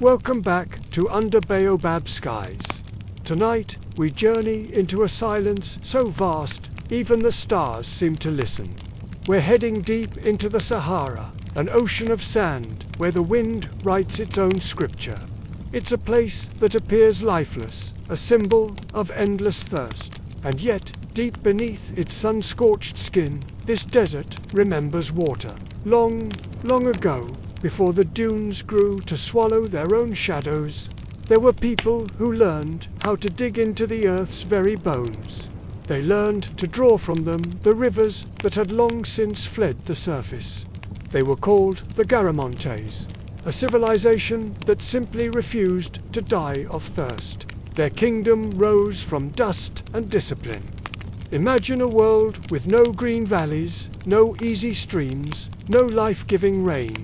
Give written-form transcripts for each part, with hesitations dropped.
Welcome back to Under Baobab Skies. Tonight, we journey into a silence so vast, even the stars seem to listen. We're heading deep into the Sahara, an ocean of sand where the wind writes its own scripture. It's a place that appears lifeless, a symbol of endless thirst. And yet, deep beneath its sun-scorched skin, this desert remembers water. Long, long ago, before the dunes grew to swallow their own shadows, there were people who learned how to dig into the earth's very bones. They learned to draw from them the rivers that had long since fled the surface. They were called the Garamontes, a civilization that simply refused to die of thirst. Their kingdom rose from dust and discipline. Imagine a world with no green valleys, no easy streams, no life-giving rain.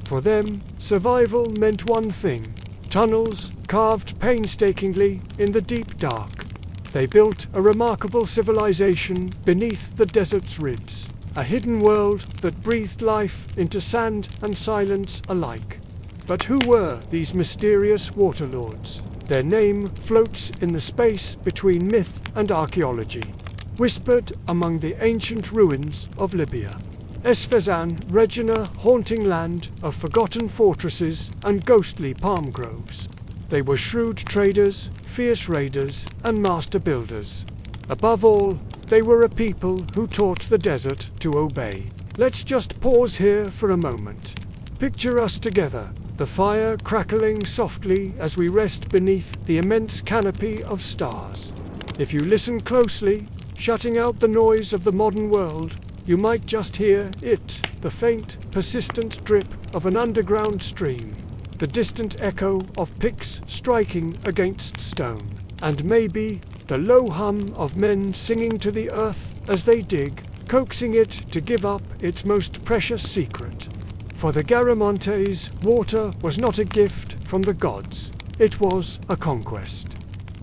For them, survival meant one thing: tunnels carved painstakingly in the deep dark. They built a remarkable civilization beneath the desert's ribs, a hidden world that breathed life into sand and silence alike. But who were these mysterious waterlords? Their name floats in the space between myth and archaeology, whispered among the ancient ruins of Libya. Esfezan, Regina, haunting land of forgotten fortresses and ghostly palm groves. They were shrewd traders, fierce raiders, and master builders. Above all, they were a people who taught the desert to obey. Let's just pause here for a moment. Picture us together, the fire crackling softly as we rest beneath the immense canopy of stars. If you listen closely, shutting out the noise of the modern world, you might just hear it, the faint, persistent drip of an underground stream, the distant echo of picks striking against stone, and maybe the low hum of men singing to the earth as they dig, coaxing it to give up its most precious secret. For the Garamontes, water was not a gift from the gods, it was a conquest.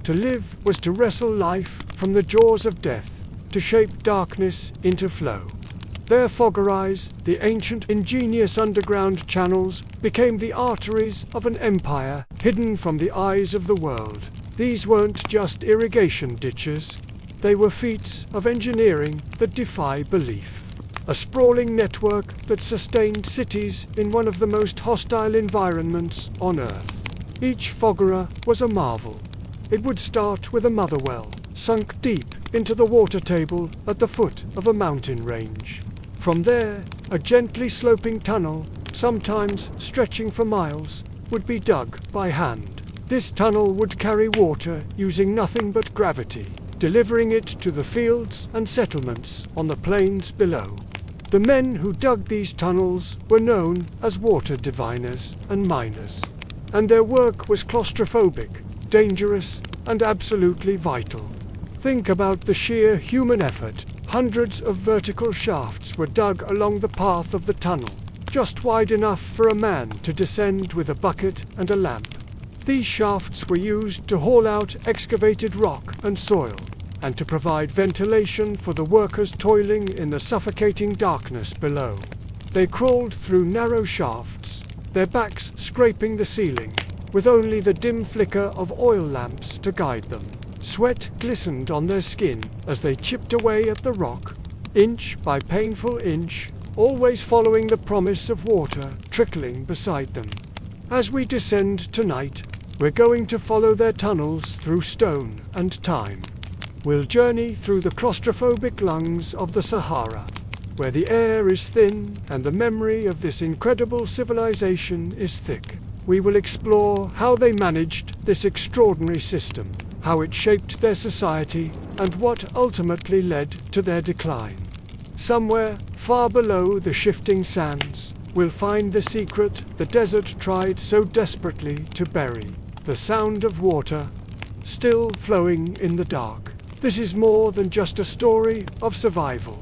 To live was to wrestle life from the jaws of death, to shape darkness into flow. Their fogarais, the ancient ingenious underground channels, became the arteries of an empire hidden from the eyes of the world. These weren't just irrigation ditches, they were feats of engineering that defy belief. A sprawling network that sustained cities in one of the most hostile environments on Earth. Each fogara was a marvel. It would start with a mother well, sunk deep into the water table at the foot of a mountain range. From there, a gently sloping tunnel, sometimes stretching for miles, would be dug by hand. This tunnel would carry water using nothing but gravity, delivering it to the fields and settlements on the plains below. The men who dug these tunnels were known as water diviners and miners, and their work was claustrophobic, dangerous, and absolutely vital. Think about the sheer human effort. Hundreds of vertical shafts were dug along the path of the tunnel, just wide enough for a man to descend with a bucket and a lamp. These shafts were used to haul out excavated rock and soil, and to provide ventilation for the workers toiling in the suffocating darkness below. They crawled through narrow shafts, their backs scraping the ceiling, with only the dim flicker of oil lamps to guide them. Sweat glistened on their skin as they chipped away at the rock, inch by painful inch, always following the promise of water trickling beside them. As we descend tonight, we're going to follow their tunnels through stone and time. We'll journey through the claustrophobic lungs of the Sahara, where the air is thin and the memory of this incredible civilization is thick. We will explore how they managed this extraordinary system, how it shaped their society, and what ultimately led to their decline. Somewhere far below the shifting sands, we'll find the secret the desert tried so desperately to bury: the sound of water, still flowing in the dark. This is more than just a story of survival.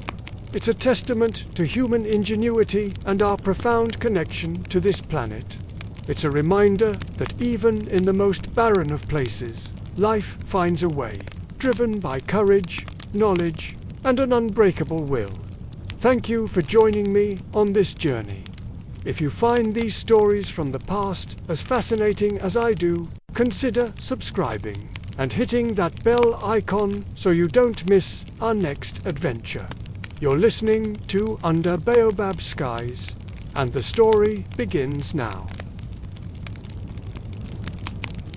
It's a testament to human ingenuity and our profound connection to this planet. It's a reminder that even in the most barren of places, life finds a way, driven by courage, knowledge, and an unbreakable will. Thank you for joining me on this journey. If you find these stories from the past as fascinating as I do, consider subscribing and hitting that bell icon so you don't miss our next adventure. You're listening to Under Baobab Skies, and the story begins now.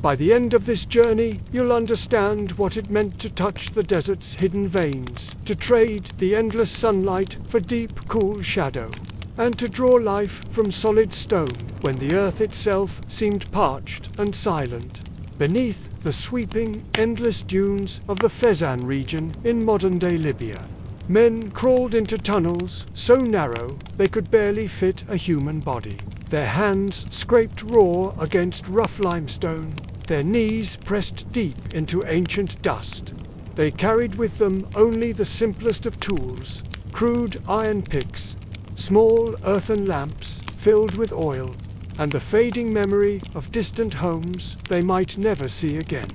By the end of this journey, you'll understand what it meant to touch the desert's hidden veins, to trade the endless sunlight for deep, cool shadow, and to draw life from solid stone when the earth itself seemed parched and silent. Beneath the sweeping, endless dunes of the Fezzan region in modern-day Libya, men crawled into tunnels so narrow they could barely fit a human body. Their hands scraped raw against rough limestone, their knees pressed deep into ancient dust. They carried with them only the simplest of tools, crude iron picks, small earthen lamps filled with oil, and the fading memory of distant homes they might never see again.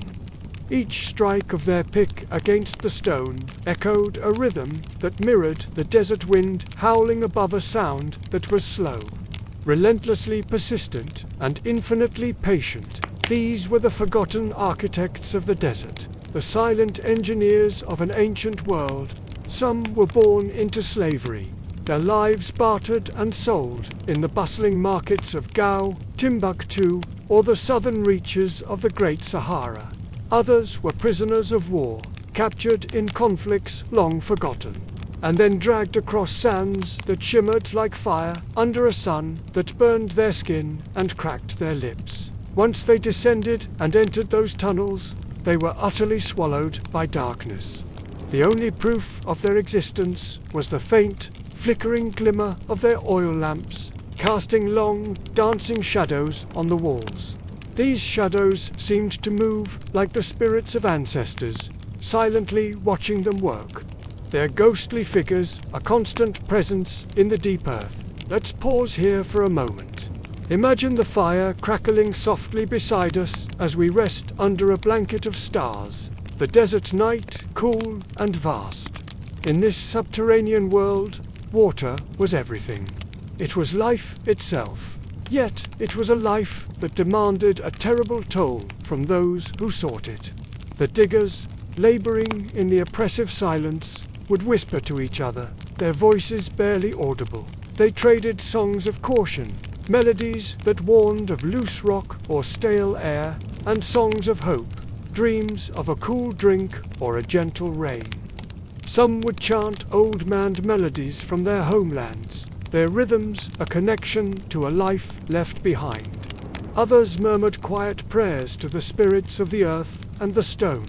Each strike of their pick against the stone echoed a rhythm that mirrored the desert wind howling above a sound that was slow, relentlessly persistent, and infinitely patient. These were the forgotten architects of the desert, the silent engineers of an ancient world. Some were born into slavery, their lives bartered and sold in the bustling markets of Gao, Timbuktu, or the southern reaches of the Great Sahara. Others were prisoners of war, captured in conflicts long forgotten, and then dragged across sands that shimmered like fire under a sun that burned their skin and cracked their lips. Once they descended and entered those tunnels, they were utterly swallowed by darkness. The only proof of their existence was the faint, flickering glimmer of their oil lamps, casting long, dancing shadows on the walls. These shadows seemed to move like the spirits of ancestors, silently watching them work. Their ghostly figures, a constant presence in the deep earth. Let's pause here for a moment. Imagine the fire crackling softly beside us as we rest under a blanket of stars. The desert night, cool and vast. In this subterranean world, water was everything. It was life itself. Yet it was a life that demanded a terrible toll from those who sought it. The diggers, laboring in the oppressive silence, would whisper to each other, their voices barely audible. They traded songs of caution, melodies that warned of loose rock or stale air, and songs of hope, dreams of a cool drink or a gentle rain. Some would chant old-man melodies from their homelands, their rhythms a connection to a life left behind. Others murmured quiet prayers to the spirits of the earth and the stone,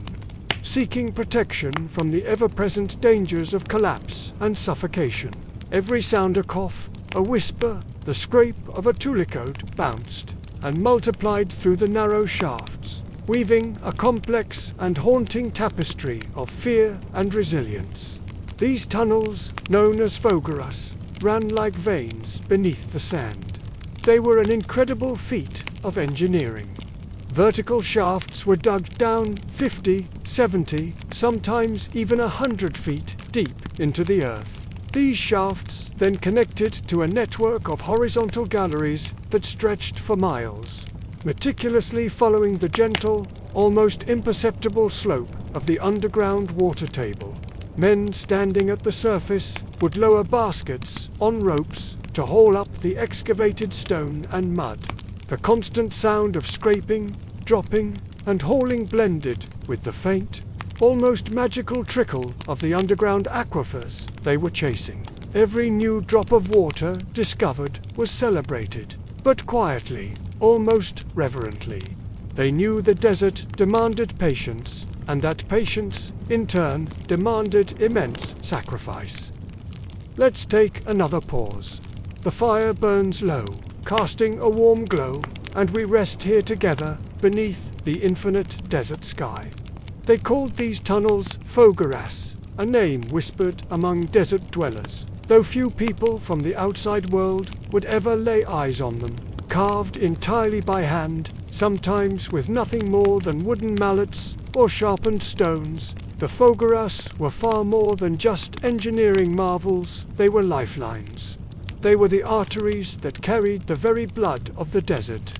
seeking protection from the ever-present dangers of collapse and suffocation. Every sound a cough, a whisper, the scrape of a tulicoat bounced and multiplied through the narrow shafts, weaving a complex and haunting tapestry of fear and resilience. These tunnels, known as fogaras, ran like veins beneath the sand. They were an incredible feat of engineering. Vertical shafts were dug down 50, 70, sometimes even 100 feet deep into the earth. These shafts then connected to a network of horizontal galleries that stretched for miles, meticulously following the gentle, almost imperceptible slope of the underground water table. Men standing at the surface would lower baskets on ropes to haul up the excavated stone and mud. The constant sound of scraping, dropping, and hauling blended with the faint, almost magical trickle of the underground aquifers they were chasing. Every new drop of water discovered was celebrated, but quietly, almost reverently. They knew the desert demanded patience, and that patience, in turn, demanded immense sacrifice. Let's take another pause. The fire burns low, casting a warm glow, and we rest here together beneath the infinite desert sky. They called these tunnels fogaras, a name whispered among desert dwellers, though few people from the outside world would ever lay eyes on them. Carved entirely by hand, sometimes with nothing more than wooden mallets or sharpened stones, the fogaras were far more than just engineering marvels, they were lifelines. They were the arteries that carried the very blood of the desert.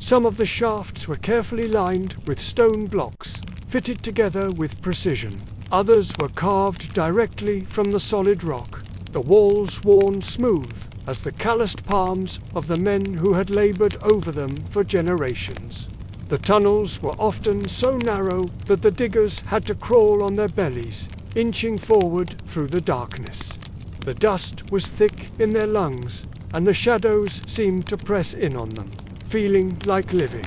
Some of the shafts were carefully lined with stone blocks, fitted together with precision. Others were carved directly from the solid rock, the walls worn smooth as the calloused palms of the men who had labored over them for generations. The tunnels were often so narrow that the diggers had to crawl on their bellies, inching forward through the darkness. The dust was thick in their lungs, and the shadows seemed to press in on them, feeling like living,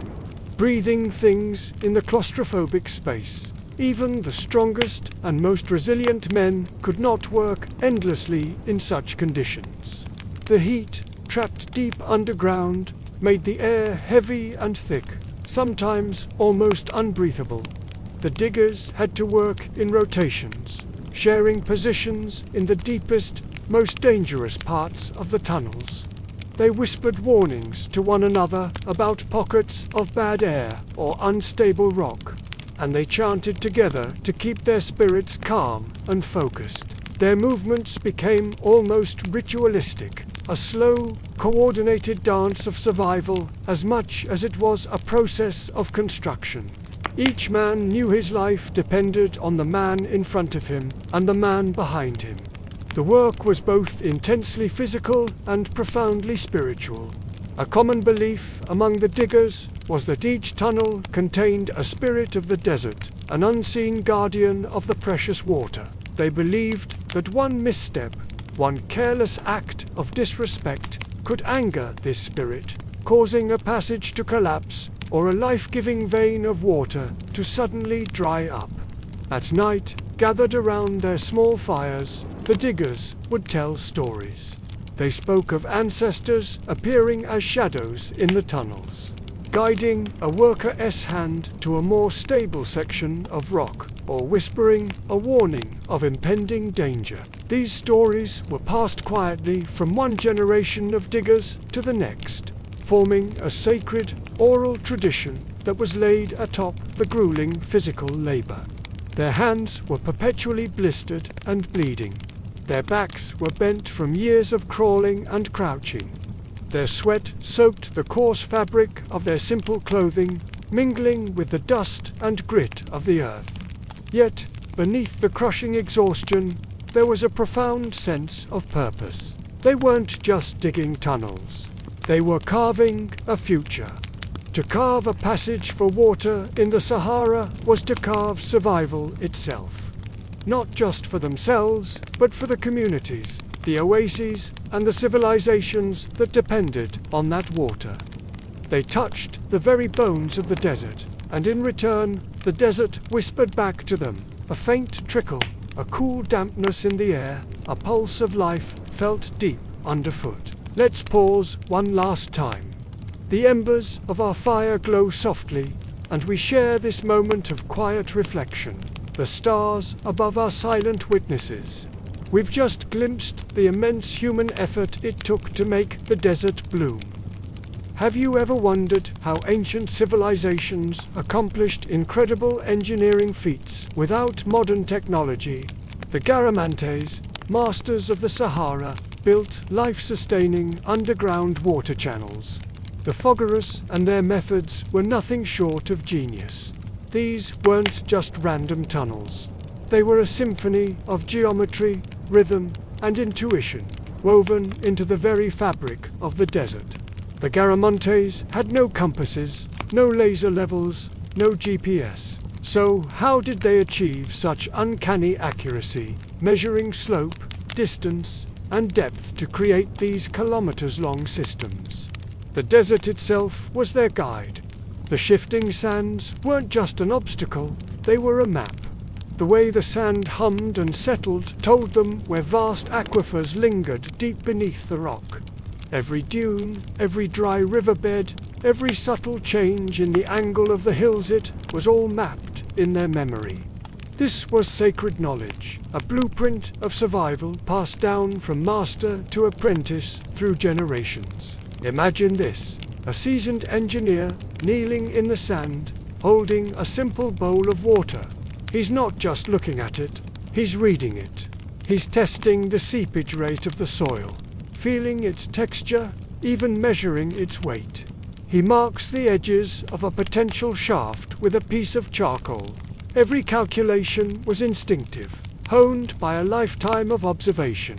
breathing things in the claustrophobic space. Even the strongest and most resilient men could not work endlessly in such conditions. The heat, trapped deep underground, made the air heavy and thick, sometimes almost unbreathable. The diggers had to work in rotations, sharing positions in the deepest, most dangerous parts of the tunnels. They whispered warnings to one another about pockets of bad air or unstable rock, and they chanted together to keep their spirits calm and focused. Their movements became almost ritualistic, a slow, coordinated dance of survival as much as it was a process of construction. Each man knew his life depended on the man in front of him and the man behind him. The work was both intensely physical and profoundly spiritual. A common belief among the diggers was that each tunnel contained a spirit of the desert, an unseen guardian of the precious water. They believed that one misstep, one careless act of disrespect, could anger this spirit, causing a passage to collapse or a life-giving vein of water to suddenly dry up. At night, gathered around their small fires, the diggers would tell stories. They spoke of ancestors appearing as shadows in the tunnels, guiding a worker's hand to a more stable section of rock, or whispering a warning of impending danger. These stories were passed quietly from one generation of diggers to the next, forming a sacred oral tradition that was laid atop the grueling physical labor. Their hands were perpetually blistered and bleeding. Their backs were bent from years of crawling and crouching. Their sweat soaked the coarse fabric of their simple clothing, mingling with the dust and grit of the earth. Yet, beneath the crushing exhaustion, there was a profound sense of purpose. They weren't just digging tunnels. They were carving a future. To carve a passage for water in the Sahara was to carve survival itself. Not just for themselves, but for the communities, the oases, and the civilizations that depended on that water. They touched the very bones of the desert, and in return, the desert whispered back to them, a faint trickle, a cool dampness in the air, a pulse of life felt deep underfoot. Let's pause one last time. The embers of our fire glow softly, and we share this moment of quiet reflection. The stars above our silent witnesses. We've just glimpsed the immense human effort it took to make the desert bloom. Have you ever wondered how ancient civilizations accomplished incredible engineering feats without modern technology? The Garamantes, masters of the Sahara, built life-sustaining underground water channels. The Foggers and their methods were nothing short of genius. These weren't just random tunnels. They were a symphony of geometry, rhythm, and intuition, woven into the very fabric of the desert. The Garamantes had no compasses, no laser levels, no GPS. So how did they achieve such uncanny accuracy, measuring slope, distance, and depth to create these kilometers-long systems? The desert itself was their guide. The shifting sands weren't just an obstacle, they were a map. The way the sand hummed and settled told them where vast aquifers lingered deep beneath the rock. Every dune, every dry riverbed, every subtle change in the angle of the hills, it was all mapped in their memory. This was sacred knowledge, a blueprint of survival passed down from master to apprentice through generations. Imagine this. A seasoned engineer kneeling in the sand, holding a simple bowl of water. He's not just looking at it, he's reading it. He's testing the seepage rate of the soil, feeling its texture, even measuring its weight. He marks the edges of a potential shaft with a piece of charcoal. Every calculation was instinctive, honed by a lifetime of observation.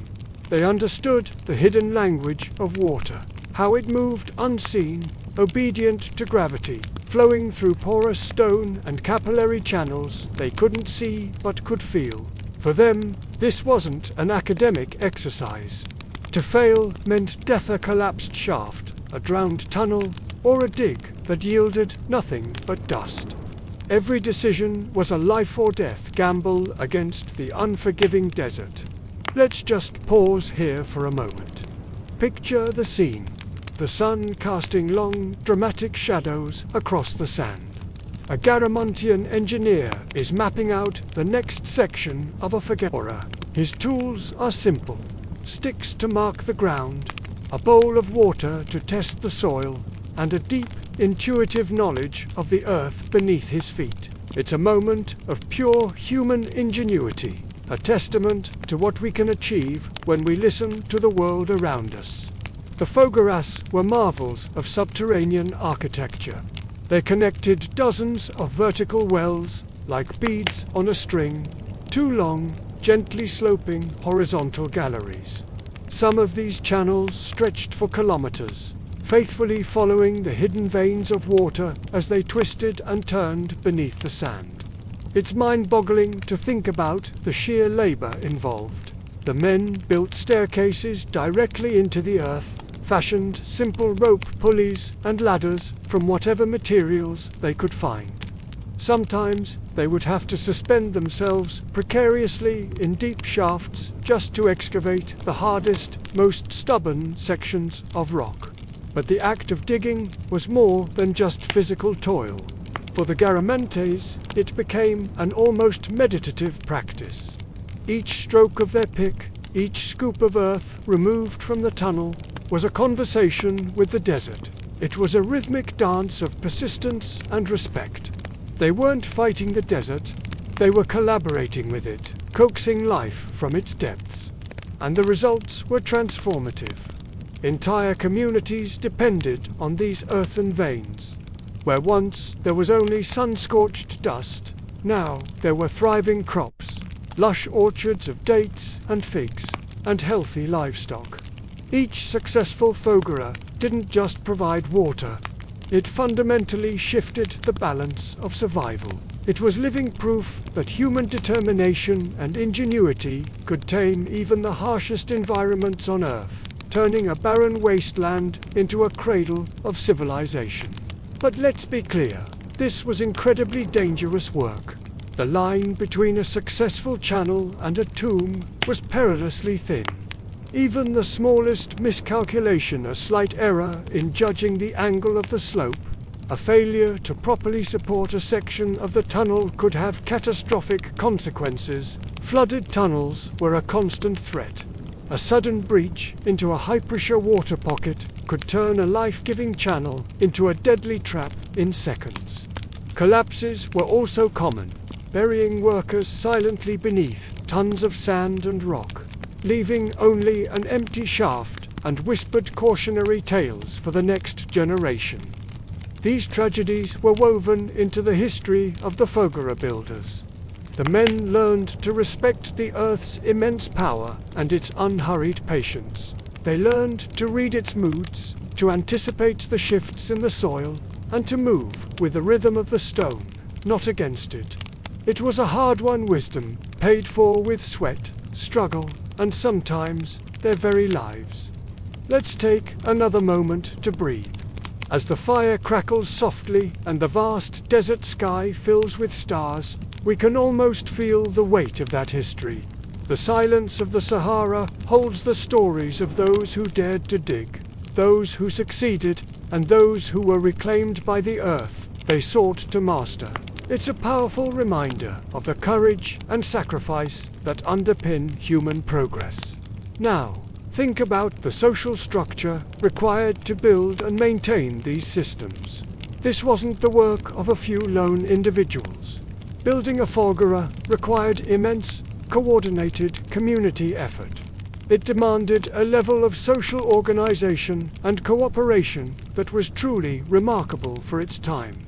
They understood the hidden language of water, how it moved unseen, obedient to gravity, flowing through porous stone and capillary channels they couldn't see but could feel. For them, this wasn't an academic exercise. To fail meant death, a collapsed shaft, a drowned tunnel, or a dig that yielded nothing but dust. Every decision was a life or death gamble against the unforgiving desert. Let's just pause here for a moment. Picture the scene. The sun casting long, dramatic shadows across the sand. A Garamontian engineer is mapping out the next section of a forgettable. His tools are simple. Sticks to mark the ground, a bowl of water to test the soil, and a deep, intuitive knowledge of the earth beneath his feet. It's a moment of pure human ingenuity, a testament to what we can achieve when we listen to the world around us. The fogaras were marvels of subterranean architecture. They connected dozens of vertical wells, like beads on a string, two long, gently sloping horizontal galleries. Some of these channels stretched for kilometers, faithfully following the hidden veins of water as they twisted and turned beneath the sand. It's mind-boggling to think about the sheer labor involved. The men built staircases directly into the earth, fashioned simple rope pulleys and ladders from whatever materials they could find. Sometimes they would have to suspend themselves precariously in deep shafts just to excavate the hardest, most stubborn sections of rock. But the act of digging was more than just physical toil. For the Garamantes, it became an almost meditative practice. Each stroke of their pick, each scoop of earth removed from the tunnel, was a conversation with the desert. It was a rhythmic dance of persistence and respect. They weren't fighting the desert, they were collaborating with it, coaxing life from its depths. And the results were transformative. Entire communities depended on these earthen veins. Where once there was only sun-scorched dust, now there were thriving crops, lush orchards of dates and figs, and healthy livestock. Each successful fogara didn't just provide water, it fundamentally shifted the balance of survival. It was living proof that human determination and ingenuity could tame even the harshest environments on Earth, turning a barren wasteland into a cradle of civilization. But let's be clear, this was incredibly dangerous work. The line between a successful channel and a tomb was perilously thin. Even the smallest miscalculation, a slight error in judging the angle of the slope, a failure to properly support a section of the tunnel could have catastrophic consequences. Flooded tunnels were a constant threat. A sudden breach into a high-pressure water pocket could turn a life-giving channel into a deadly trap in seconds. Collapses were also common, burying workers silently beneath tons of sand and rock, leaving only an empty shaft and whispered cautionary tales for the next generation. These tragedies were woven into the history of the fogara builders. The men learned to respect the Earth's immense power and its unhurried patience. They learned to read its moods, to anticipate the shifts in the soil, and to move with the rhythm of the stone, not against it. It was a hard-won wisdom, paid for with sweat, struggle, and sometimes their very lives. Let's take another moment to breathe. As the fire crackles softly and the vast desert sky fills with stars, we can almost feel the weight of that history. The silence of the Sahara holds the stories of those who dared to dig, those who succeeded, and those who were reclaimed by the earth they sought to master. It's a powerful reminder of the courage and sacrifice that underpin human progress. Now, think about the social structure required to build and maintain these systems. This wasn't the work of a few lone individuals. Building a fogara required immense, coordinated community effort. It demanded a level of social organization and cooperation that was truly remarkable for its time.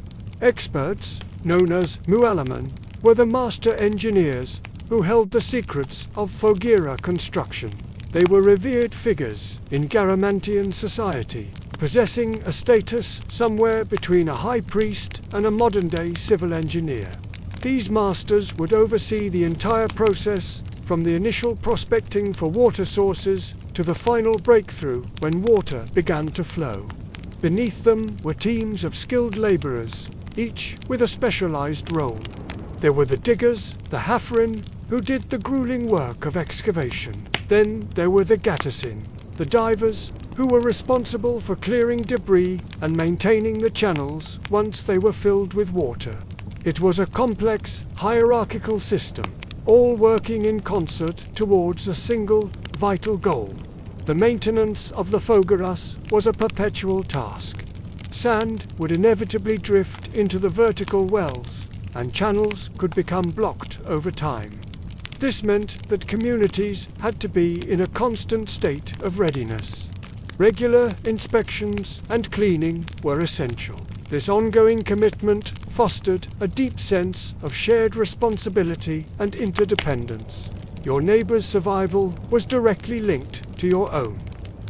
Experts, known as mualaman, were the master engineers who held the secrets of Foghera construction. They were revered figures in Garamantian society, possessing a status somewhere between a high priest and a modern-day civil engineer. These masters would oversee the entire process, from the initial prospecting for water sources to the final breakthrough when water began to flow. Beneath them were teams of skilled laborers, each with a specialized role. There were the diggers, the Hafrin, who did the grueling work of excavation. Then there were the Gattersin, the divers, who were responsible for clearing debris and maintaining the channels once they were filled with water. It was a complex, hierarchical system, all working in concert towards a single, vital goal. The maintenance of the Fogheras was a perpetual task. Sand would inevitably drift into the vertical wells, and channels could become blocked over time. This meant that communities had to be in a constant state of readiness. Regular inspections and cleaning were essential. This ongoing commitment fostered a deep sense of shared responsibility and interdependence. Your neighbor's survival was directly linked to your own.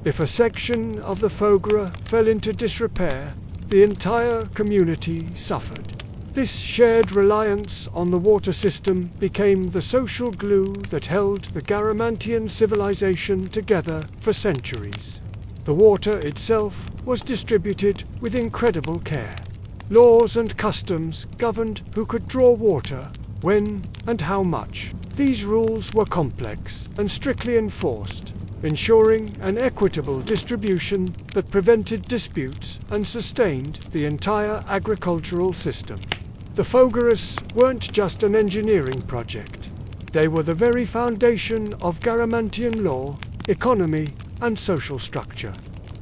If a section of the Foghera fell into disrepair, the entire community suffered. This shared reliance on the water system became the social glue that held the Garamantian civilization together for centuries. The water itself was distributed with incredible care. Laws and customs governed who could draw water, when, and how much. These rules were complex and strictly enforced, ensuring an equitable distribution that prevented disputes and sustained the entire agricultural system. The Fogheras weren't just an engineering project. They were the very foundation of Garamantian law, economy, and social structure.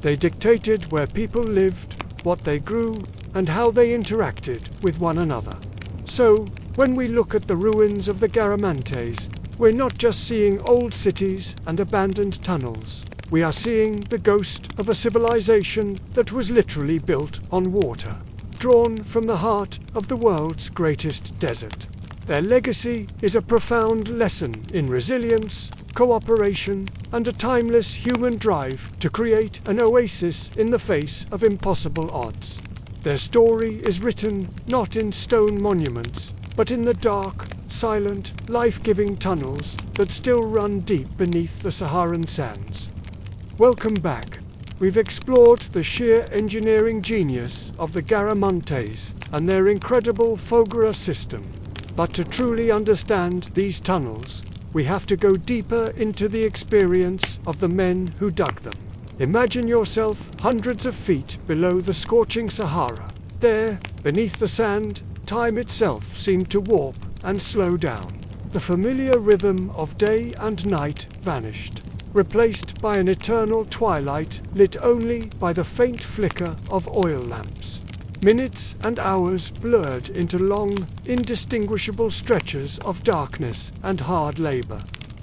They dictated where people lived, what they grew, and how they interacted with one another. So, when we look at the ruins of the Garamantes, we're not just seeing old cities and abandoned tunnels. We are seeing the ghost of a civilization that was literally built on water, drawn from the heart of the world's greatest desert. Their legacy is a profound lesson in resilience, cooperation, and a timeless human drive to create an oasis in the face of impossible odds. Their story is written not in stone monuments, but in the dark, silent, life-giving tunnels that still run deep beneath the Saharan sands. Welcome back. We've explored the sheer engineering genius of the Garamantes and their incredible Foghera system. But to truly understand these tunnels, we have to go deeper into the experience of the men who dug them. Imagine yourself hundreds of feet below the scorching Sahara. There, beneath the sand, time itself seemed to warp and slow down. The familiar rhythm of day and night vanished, replaced by an eternal twilight lit only by the faint flicker of oil lamps. Minutes and hours blurred into long, indistinguishable stretches of darkness and hard labor.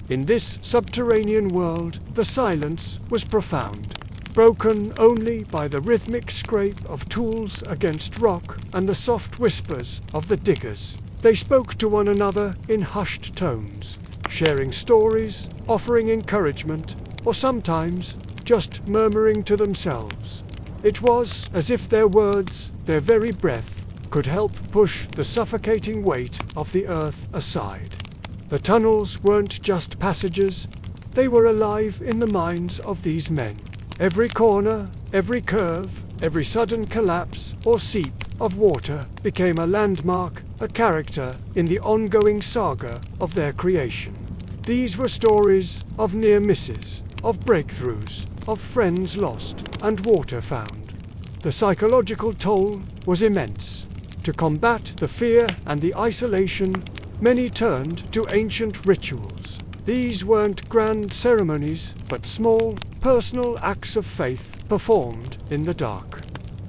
In this subterranean world, the silence was profound, broken only by the rhythmic scrape of tools against rock and the soft whispers of the diggers. They spoke to one another in hushed tones, sharing stories, offering encouragement, or sometimes just murmuring to themselves. It was as if their words, their very breath, could help push the suffocating weight of the earth aside. The tunnels weren't just passages, they were alive in the minds of these men. Every corner, every curve, every sudden collapse or seep of water became a landmark, a character in the ongoing saga of their creation. These were stories of near misses, of breakthroughs, of friends lost, and water found. The psychological toll was immense. To combat the fear and the isolation, many turned to ancient rituals. These weren't grand ceremonies, but small, personal acts of faith performed in the dark.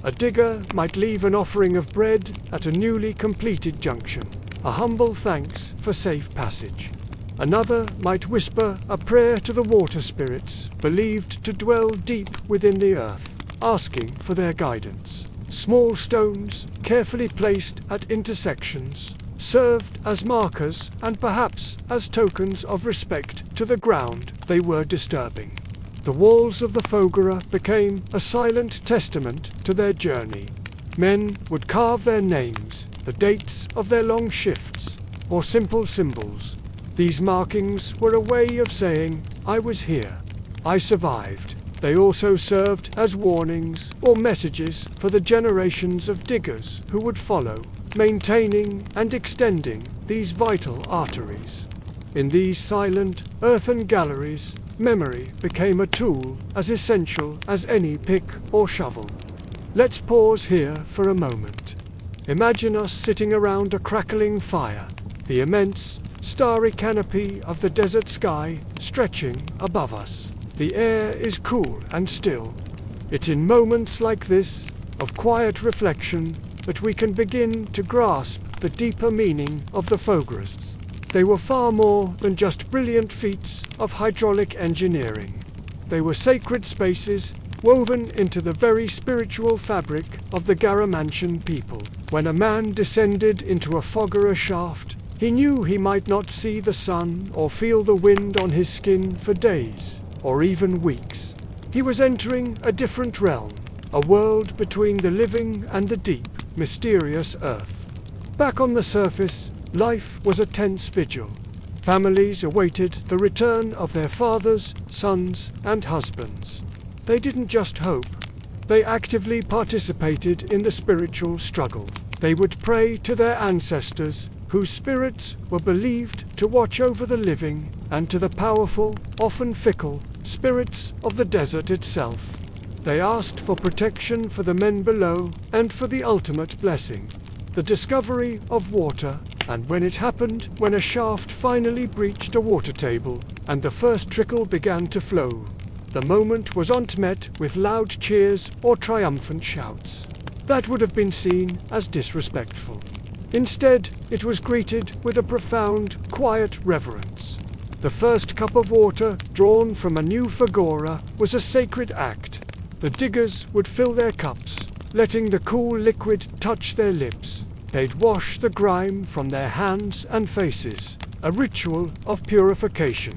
A digger might leave an offering of bread at a newly completed junction, a humble thanks for safe passage. Another might whisper a prayer to the water spirits, believed to dwell deep within the earth, asking for their guidance. Small stones, carefully placed at intersections, served as markers and perhaps as tokens of respect to the ground they were disturbing. The walls of the Fougera became a silent testament to their journey. Men would carve their names, the dates of their long shifts, or simple symbols. These markings were a way of saying, "I was here. I survived." They also served as warnings or messages for the generations of diggers who would follow, maintaining and extending these vital arteries. In these silent, earthen galleries, memory became a tool as essential as any pick or shovel. Let's pause here for a moment. Imagine us sitting around a crackling fire, the immense, starry canopy of the desert sky stretching above us. The air is cool and still. It's in moments like this, of quiet reflection, that we can begin to grasp the deeper meaning of the Fougeras. They were far more than just brilliant feats of hydraulic engineering. They were sacred spaces woven into the very spiritual fabric of the Garamantian people. When a man descended into a Fougera shaft, he knew he might not see the sun or feel the wind on his skin for days, or even weeks. He was entering a different realm, a world between the living and the deep, mysterious earth. Back on the surface, life was a tense vigil. Families awaited the return of their fathers, sons, and husbands. They didn't just hope. They actively participated in the spiritual struggle. They would pray to their ancestors, whose spirits were believed to watch over the living, and to the powerful, often fickle, spirits of the desert itself. They asked for protection for the men below and for the ultimate blessing, the discovery of water. And when it happened, when a shaft finally breached a water table and the first trickle began to flow, the moment was not met with loud cheers or triumphant shouts. That would have been seen as disrespectful. Instead, it was greeted with a profound, quiet reverence. The first cup of water drawn from a new Fougera was a sacred act. The diggers would fill their cups, letting the cool liquid touch their lips. They'd wash the grime from their hands and faces, a ritual of purification.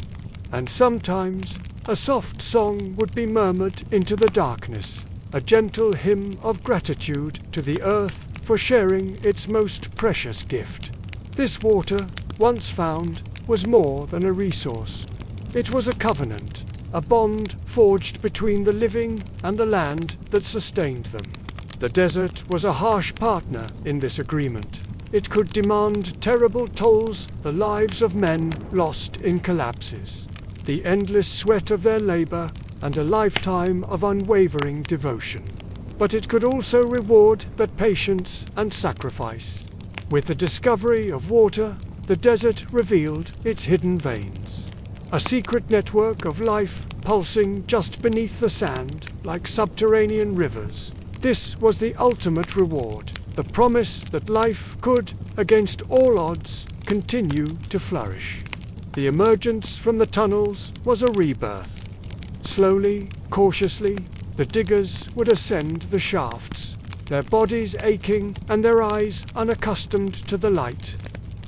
And sometimes, a soft song would be murmured into the darkness, a gentle hymn of gratitude to the earth for sharing its most precious gift. This water, once found, was more than a resource. It was a covenant, a bond forged between the living and the land that sustained them. The desert was a harsh partner in this agreement. It could demand terrible tolls, the lives of men lost in collapses, the endless sweat of their labor, and a lifetime of unwavering devotion. But it could also reward that patience and sacrifice. With the discovery of water, the desert revealed its hidden veins. A secret network of life pulsing just beneath the sand, like subterranean rivers. This was the ultimate reward, the promise that life could, against all odds, continue to flourish. The emergence from the tunnels was a rebirth. Slowly, cautiously, the diggers would ascend the shafts, their bodies aching and their eyes unaccustomed to the light.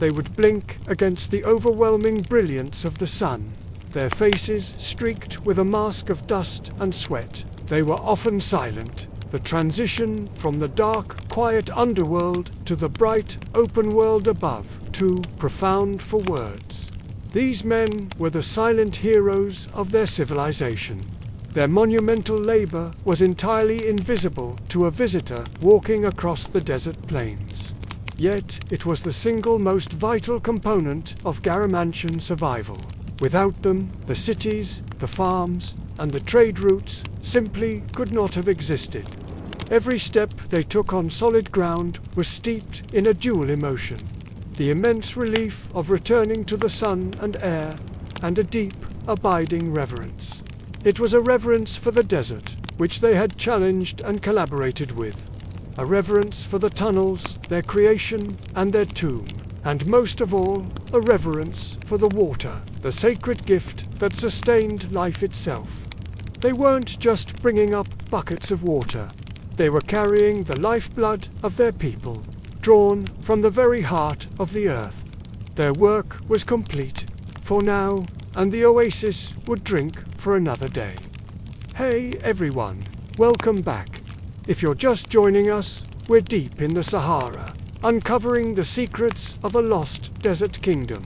They would blink against the overwhelming brilliance of the sun, their faces streaked with a mask of dust and sweat. They were often silent. The transition from the dark, quiet underworld to the bright, open world above, too profound for words. These men were the silent heroes of their civilization. Their monumental labor was entirely invisible to a visitor walking across the desert plains. Yet it was the single most vital component of Garamantian survival. Without them, the cities, the farms, and the trade routes simply could not have existed. Every step they took on solid ground was steeped in a dual emotion: the immense relief of returning to the sun and air, and a deep, abiding reverence. It was a reverence for the desert, which they had challenged and collaborated with. A reverence for the tunnels, their creation, and their tomb. and most of all, a reverence for the water, the sacred gift that sustained life itself. They weren't just bringing up buckets of water. They were carrying the lifeblood of their people, drawn from the very heart of the earth. Their work was complete, for now, and the oasis would drink for another day. Hey everyone, welcome back. If you're just joining us, we're deep in the Sahara, uncovering the secrets of a lost desert kingdom.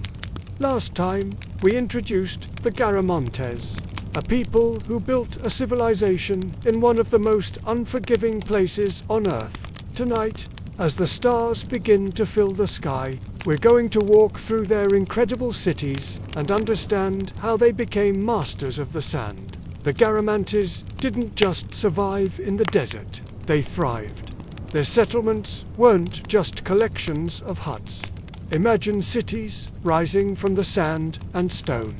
Last time, we introduced the Garamontes, a people who built a civilization in one of the most unforgiving places on Earth. Tonight, as the stars begin to fill the sky, we're going to walk through their incredible cities and understand how they became masters of the sand. The Garamantes didn't just survive in the desert, they thrived. Their settlements weren't just collections of huts. Imagine cities rising from the sand and stone.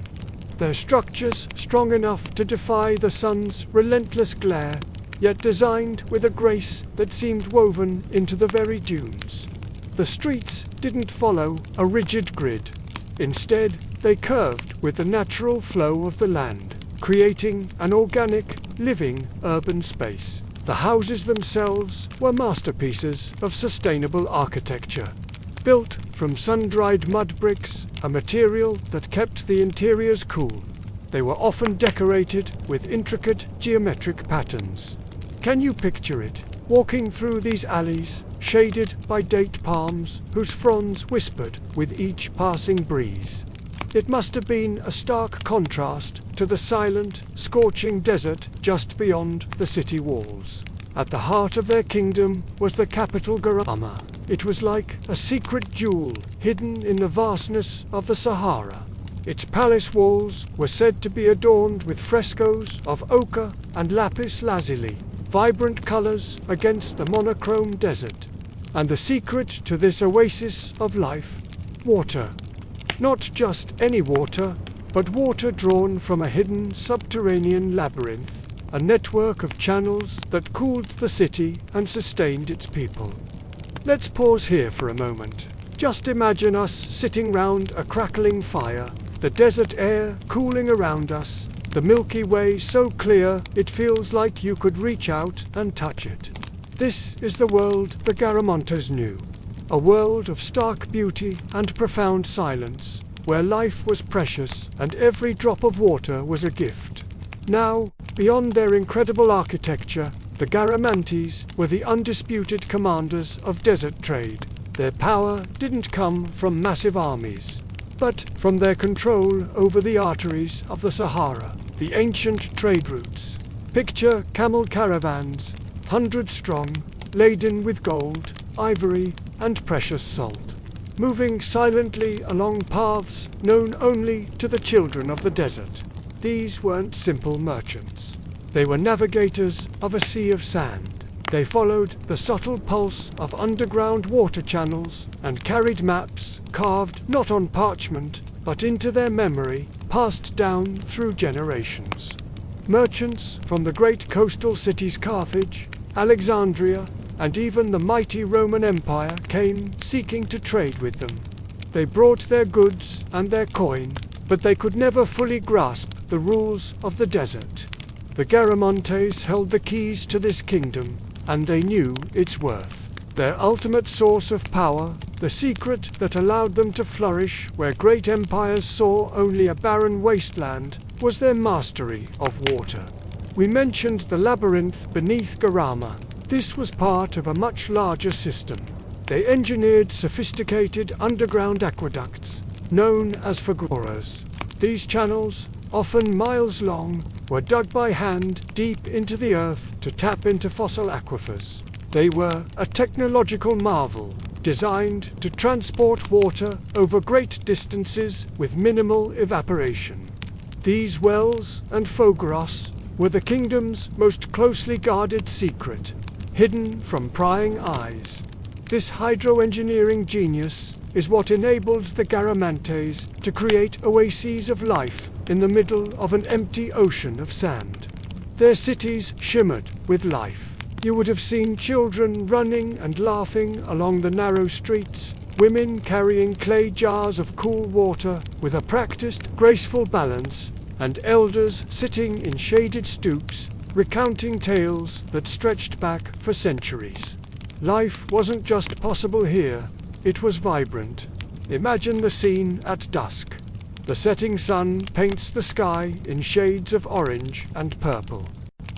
Their structures strong enough to defy the sun's relentless glare, yet designed with a grace that seemed woven into the very dunes. The streets didn't follow a rigid grid. Instead, they curved with the natural flow of the land, creating an organic, living urban space. The houses themselves were masterpieces of sustainable architecture, built from sun-dried mud bricks, a material that kept the interiors cool. They were often decorated with intricate geometric patterns. Can you picture it? Walking through these alleys, shaded by date palms whose fronds whispered with each passing breeze. It must have been a stark contrast to the silent, scorching desert just beyond the city walls. At the heart of their kingdom was the capital Garama. It was like a secret jewel hidden in the vastness of the Sahara. Its palace walls were said to be adorned with frescoes of ochre and lapis lazuli, vibrant colors against the monochrome desert. And the secret to this oasis of life? Water. Not just any water, but water drawn from a hidden subterranean labyrinth, a network of channels that cooled the city and sustained its people. Let's pause here for a moment. Just imagine us sitting round a crackling fire, the desert air cooling around us, the Milky Way so clear it feels like you could reach out and touch it. This is the world the Garamontes knew. A world of stark beauty and profound silence, where life was precious and every drop of water was a gift. Now, beyond their incredible architecture, the Garamantes were the undisputed commanders of desert trade. Their power didn't come from massive armies, but from their control over the arteries of the Sahara, the ancient trade routes. Picture camel caravans, 100 strong, laden with gold, ivory, and precious salt, moving silently along paths known only to the children of the desert. These weren't simple merchants. They were navigators of a sea of sand. They followed the subtle pulse of underground water channels and carried maps carved not on parchment, but into their memory, passed down through generations. Merchants from the great coastal cities Carthage, Alexandria, and even the mighty Roman Empire came seeking to trade with them. They brought their goods and their coin, but they could never fully grasp the rules of the desert. The Garamontes held the keys to this kingdom, and they knew its worth. Their ultimate source of power, the secret that allowed them to flourish where great empires saw only a barren wasteland, was their mastery of water. We mentioned the labyrinth beneath Garama. This was part of a much larger system. They engineered sophisticated underground aqueducts, known as fagoras. These channels, often miles long, were dug by hand deep into the earth to tap into fossil aquifers. They were a technological marvel, designed to transport water over great distances with minimal evaporation. These wells and fogaras were the kingdom's most closely guarded secret, hidden from prying eyes. This hydroengineering genius is what enabled the Garamantes to create oases of life in the middle of an empty ocean of sand. Their cities shimmered with life. You would have seen children running and laughing along the narrow streets, women carrying clay jars of cool water with a practiced, graceful balance, and elders sitting in shaded stoops, recounting tales that stretched back for centuries. Life wasn't just possible here, it was vibrant. Imagine the scene at dusk. The setting sun paints the sky in shades of orange and purple.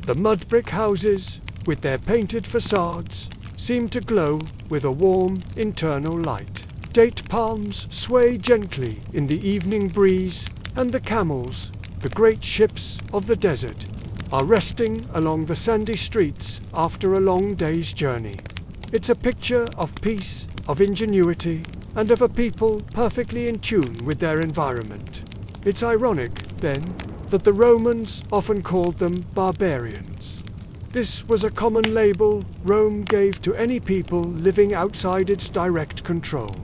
The mud brick houses, with their painted facades, seem to glow with a warm internal light. Date palms sway gently in the evening breeze, and the camels, the great ships of the desert, are resting along the sandy streets after a long day's journey. It's a picture of peace, of ingenuity, and of a people perfectly in tune with their environment. It's ironic, then, that the Romans often called them barbarians. This was a common label Rome gave to any people living outside its direct control,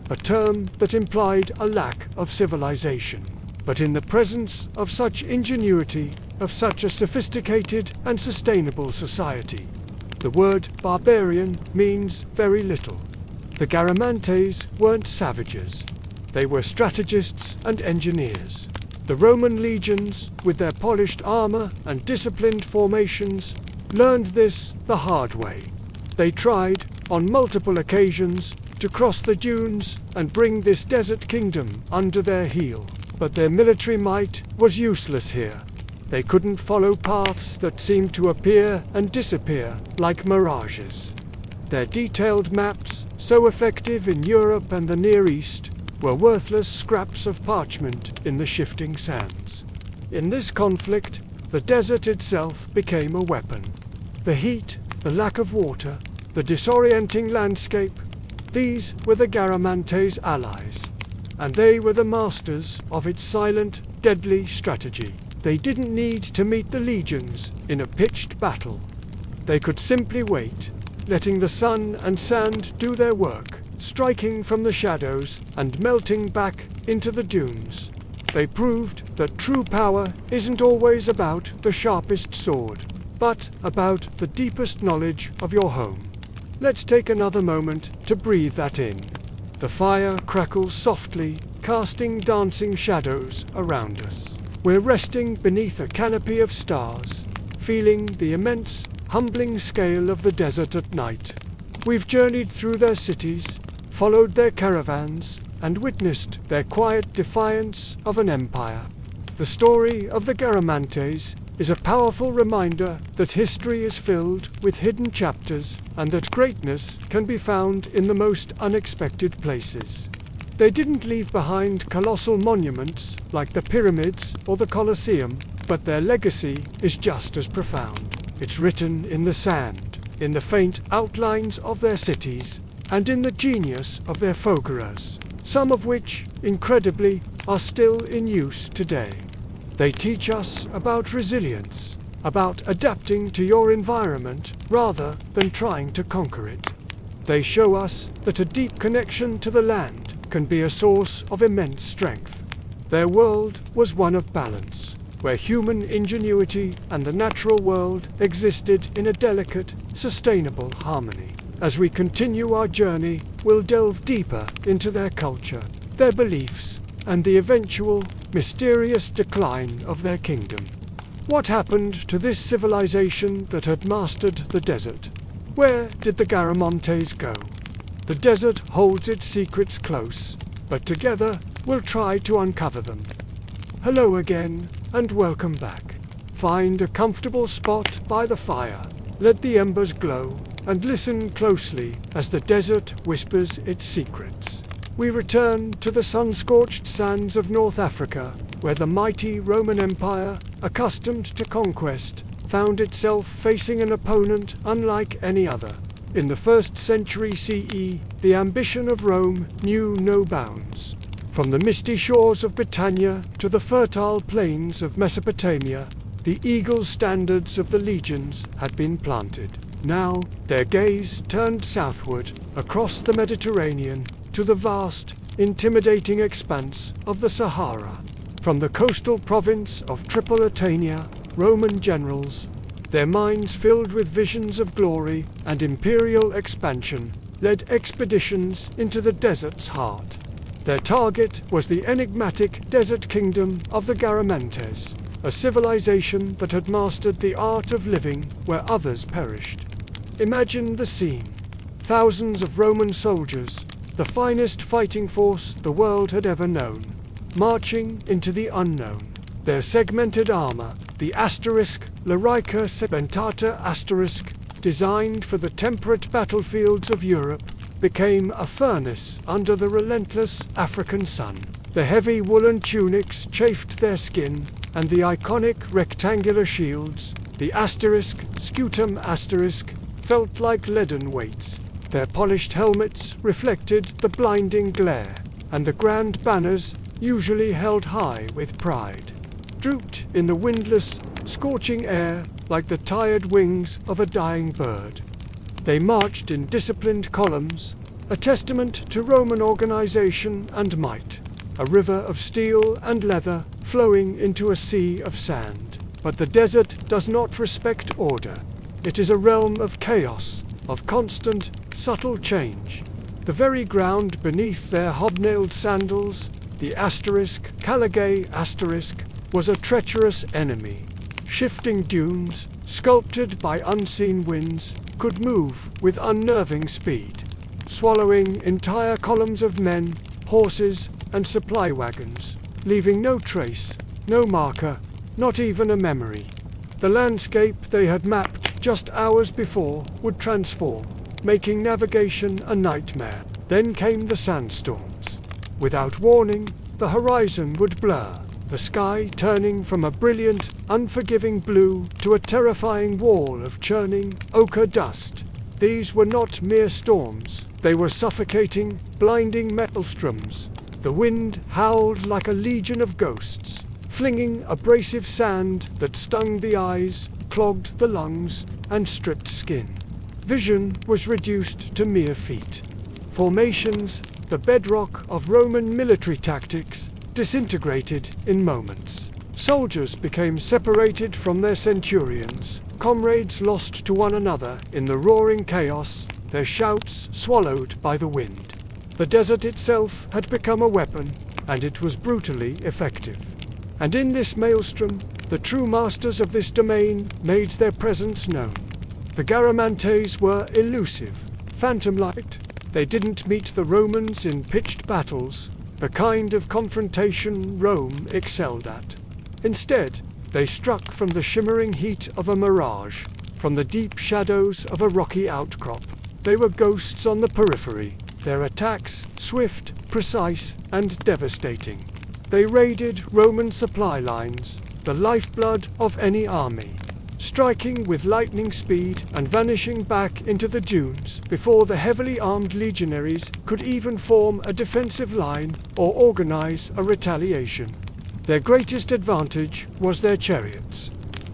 a term that implied a lack of civilization. But in the presence of such ingenuity, of such a sophisticated and sustainable society, the word barbarian means very little. The Garamantes weren't savages. They were strategists and engineers. The Roman legions, with their polished armor and disciplined formations, learned this the hard way. They tried, on multiple occasions, to cross the dunes and bring this desert kingdom under their heel. But their military might was useless here. They couldn't follow paths that seemed to appear and disappear like mirages. Their detailed maps, so effective in Europe and the Near East, were worthless scraps of parchment in the shifting sands. In this conflict, the desert itself became a weapon. The heat, the lack of water, the disorienting landscape, these were the Garamantes' allies, and they were the masters of its silent, deadly strategy. They didn't need to meet the legions in a pitched battle. They could simply wait, letting the sun and sand do their work, striking from the shadows and melting back into the dunes. They proved that true power isn't always about the sharpest sword, but about the deepest knowledge of your home. Let's take another moment to breathe that in. The fire crackles softly, casting dancing shadows around us. We're resting beneath a canopy of stars, feeling the immense, humbling scale of the desert at night. We've journeyed through their cities, followed their caravans, and witnessed their quiet defiance of an empire. The story of the Garamantes is a powerful reminder that history is filled with hidden chapters and that greatness can be found in the most unexpected places. They didn't leave behind colossal monuments like the pyramids or the Colosseum, but their legacy is just as profound. It's written in the sand, in the faint outlines of their cities, and in the genius of their fogueras, some of which, incredibly, are still in use today. They teach us about resilience, about adapting to your environment rather than trying to conquer it. They show us that a deep connection to the land can be a source of immense strength. Their world was one of balance, where human ingenuity and the natural world existed in a delicate, sustainable harmony. As we continue our journey, we'll delve deeper into their culture, their beliefs, and the eventual, mysterious decline of their kingdom. What happened to this civilization that had mastered the desert? Where did the Garamantes go? The desert holds its secrets close, but together we'll try to uncover them. Hello again, and welcome back. Find a comfortable spot by the fire, let the embers glow, and listen closely as the desert whispers its secrets. We return to the sun-scorched sands of North Africa, where the mighty Roman Empire, accustomed to conquest, found itself facing an opponent unlike any other. In the 1st century CE, the ambition of Rome knew no bounds. From the misty shores of Britannia to the fertile plains of Mesopotamia, the eagle standards of the legions had been planted. Now, their gaze turned southward, across the Mediterranean, to the vast, intimidating expanse of the Sahara. From the coastal province of Tripolitania, Roman generals, their minds filled with visions of glory and imperial expansion, led expeditions into the desert's heart. Their target was the enigmatic desert kingdom of the Garamantes, a civilization that had mastered the art of living where others perished. Imagine the scene. Thousands of Roman soldiers, the finest fighting force the world had ever known, marching into the unknown. Their segmented armor, the asterisk Larica segmentata asterisk, designed for the temperate battlefields of Europe, became a furnace under the relentless African sun. The heavy woolen tunics chafed their skin, and the iconic rectangular shields, the asterisk scutum asterisk, felt like leaden weights. Their polished helmets reflected the blinding glare, and the grand banners, usually held high with pride, drooped in the windless, scorching air like the tired wings of a dying bird. They marched in disciplined columns, a testament to Roman organization and might, a river of steel and leather flowing into a sea of sand. But the desert does not respect order. It is a realm of chaos, of constant, subtle change. The very ground beneath their hobnailed sandals, the asterisk Caligay asterisk, was a treacherous enemy. Shifting dunes, sculpted by unseen winds, could move with unnerving speed, swallowing entire columns of men, horses, and supply wagons, leaving no trace, no marker, not even a memory. The landscape they had mapped just hours before would transform, making navigation a nightmare. Then came the sandstorms. Without warning, the horizon would blur, the sky turning from a brilliant, unforgiving blue to a terrifying wall of churning, ochre dust. These were not mere storms. They were suffocating, blinding maelstroms. The wind howled like a legion of ghosts, flinging abrasive sand that stung the eyes, clogged the lungs, and stripped skin. Vision was reduced to mere feet. Formations, the bedrock of Roman military tactics, disintegrated in moments. Soldiers became separated from their centurions, comrades lost to one another in the roaring chaos, their shouts swallowed by the wind. The desert itself had become a weapon, and it was brutally effective. And in this maelstrom, the true masters of this domain made their presence known. The Garamantes were elusive, phantom-like. They didn't meet the Romans in pitched battles, the kind of confrontation Rome excelled at. Instead, they struck from the shimmering heat of a mirage, from the deep shadows of a rocky outcrop. They were ghosts on the periphery, their attacks swift, precise, and devastating. They raided Roman supply lines, the lifeblood of any army, striking with lightning speed and vanishing back into the dunes before the heavily armed legionaries could even form a defensive line or organize a retaliation. Their greatest advantage was their chariots.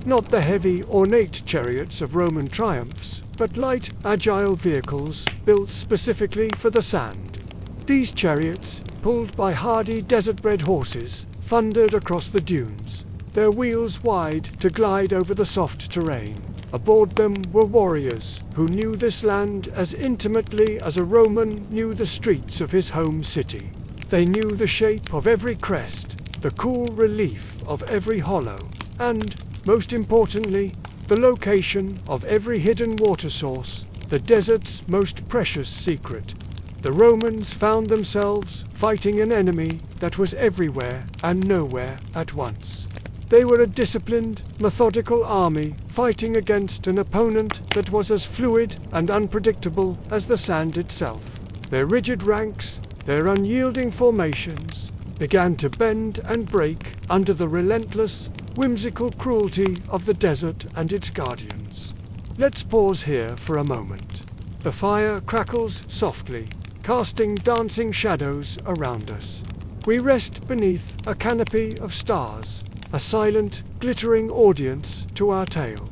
Not the heavy, ornate chariots of Roman triumphs, but light, agile vehicles built specifically for the sand. These chariots, pulled by hardy desert-bred horses, thundered across the dunes, their wheels wide to glide over the soft terrain. Aboard them were warriors who knew this land as intimately as a Roman knew the streets of his home city. They knew the shape of every crest, the cool relief of every hollow, and, most importantly, the location of every hidden water source, the desert's most precious secret. The Romans found themselves fighting an enemy that was everywhere and nowhere at once. They were a disciplined, methodical army fighting against an opponent that was as fluid and unpredictable as the sand itself. Their rigid ranks, their unyielding formations, began to bend and break under the relentless, whimsical cruelty of the desert and its guardians. Let's pause here for a moment. The fire crackles softly, casting dancing shadows around us. We rest beneath a canopy of stars, a silent, glittering audience to our tale.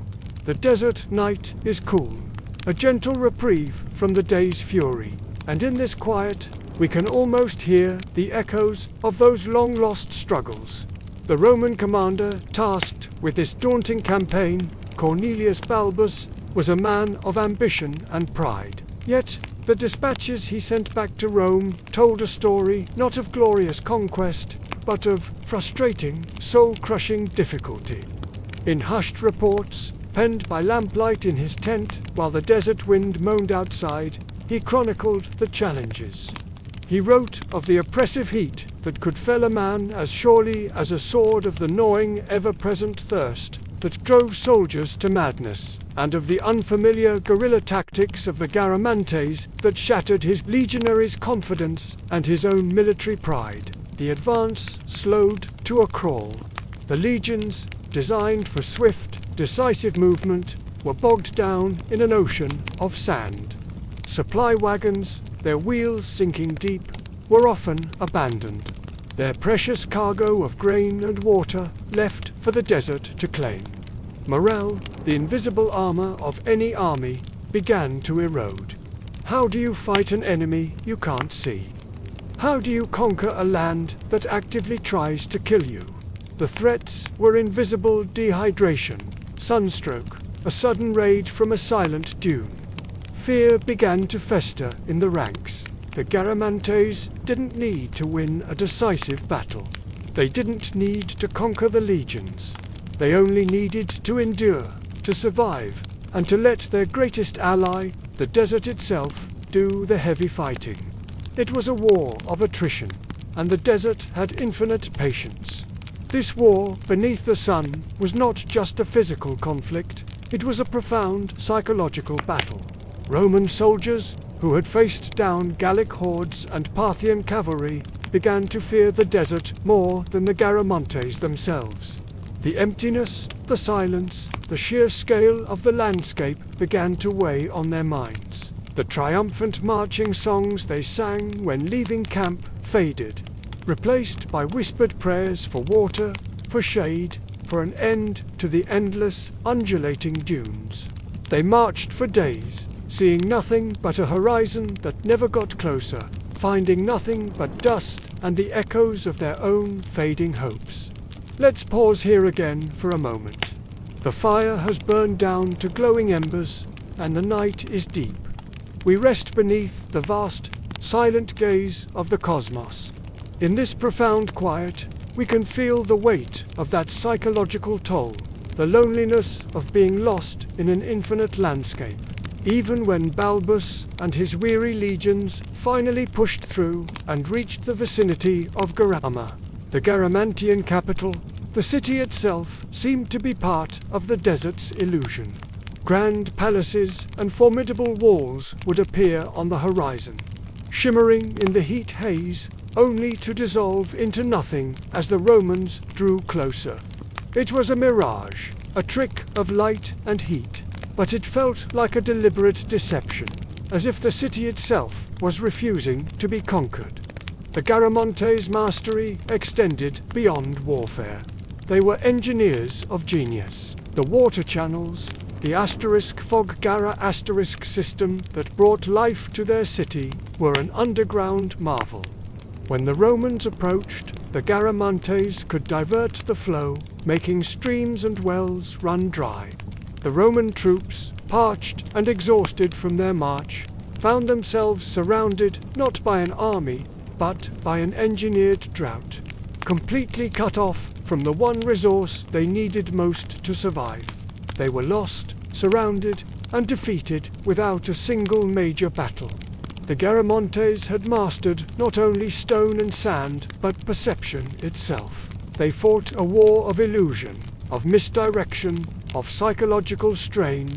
The desert night is cool, a gentle reprieve from the day's fury, and in this quiet, we can almost hear the echoes of those long-lost struggles. The Roman commander tasked with this daunting campaign, Cornelius Balbus, was a man of ambition and pride. Yet, The dispatches he sent back to Rome told a story not of glorious conquest, but of frustrating, soul-crushing difficulty. In hushed reports, penned by lamplight in his tent while the desert wind moaned outside, he chronicled the challenges. He wrote of the oppressive heat that could fell a man as surely as a sword, of the gnawing, ever-present thirst that drove soldiers to madness, and of the unfamiliar guerrilla tactics of the Garamantes that shattered his legionaries' confidence and his own military pride. The advance slowed to a crawl. The legions, designed for swift, decisive movement, were bogged down in an ocean of sand. Supply wagons, their wheels sinking deep, were often abandoned, their precious cargo of grain and water left for the desert to claim. Morale, the invisible armor of any army, began to erode. How do you fight an enemy you can't see? How do you conquer a land that actively tries to kill you? The threats were invisible: dehydration, sunstroke, a sudden raid from a silent dune. Fear began to fester in the ranks. The Garamantes didn't need to win a decisive battle. They didn't need to conquer the legions. They only needed to endure, to survive, and to let their greatest ally, the desert itself, do the heavy fighting. It was a war of attrition, and the desert had infinite patience. This war beneath the sun was not just a physical conflict, it was a profound psychological battle. Roman soldiers, who had faced down Gallic hordes and Parthian cavalry, began to fear the desert more than the Garamantes themselves. The emptiness, the silence, the sheer scale of the landscape began to weigh on their minds. The triumphant marching songs they sang when leaving camp faded, replaced by whispered prayers for water, for shade, for an end to the endless, undulating dunes. They marched for days, seeing nothing but a horizon that never got closer, finding nothing but dust and the echoes of their own fading hopes. Let's pause here again for a moment. The fire has burned down to glowing embers, and the night is deep. We rest beneath the vast, silent gaze of the cosmos. In this profound quiet, we can feel the weight of that psychological toll, the loneliness of being lost in an infinite landscape. Even when Balbus and his weary legions finally pushed through and reached the vicinity of Garama, the Garamantian capital, the city itself seemed to be part of the desert's illusion. Grand palaces and formidable walls would appear on the horizon, shimmering in the heat haze, only to dissolve into nothing as the Romans drew closer. It was a mirage, a trick of light and heat, but it felt like a deliberate deception, as if the city itself was refusing to be conquered. The Garamantes' mastery extended beyond warfare. They were engineers of genius. The water channels, the *Fog-Gara* system that brought life to their city, were an underground marvel. When the Romans approached, the Garamantes could divert the flow, making streams and wells run dry. The Roman troops, parched and exhausted from their march, found themselves surrounded not by an army, but by an engineered drought, completely cut off from the one resource they needed most to survive. They were lost, surrounded, and defeated without a single major battle. The Garamantes had mastered not only stone and sand, but perception itself. They fought a war of illusion, of misdirection, of psychological strain.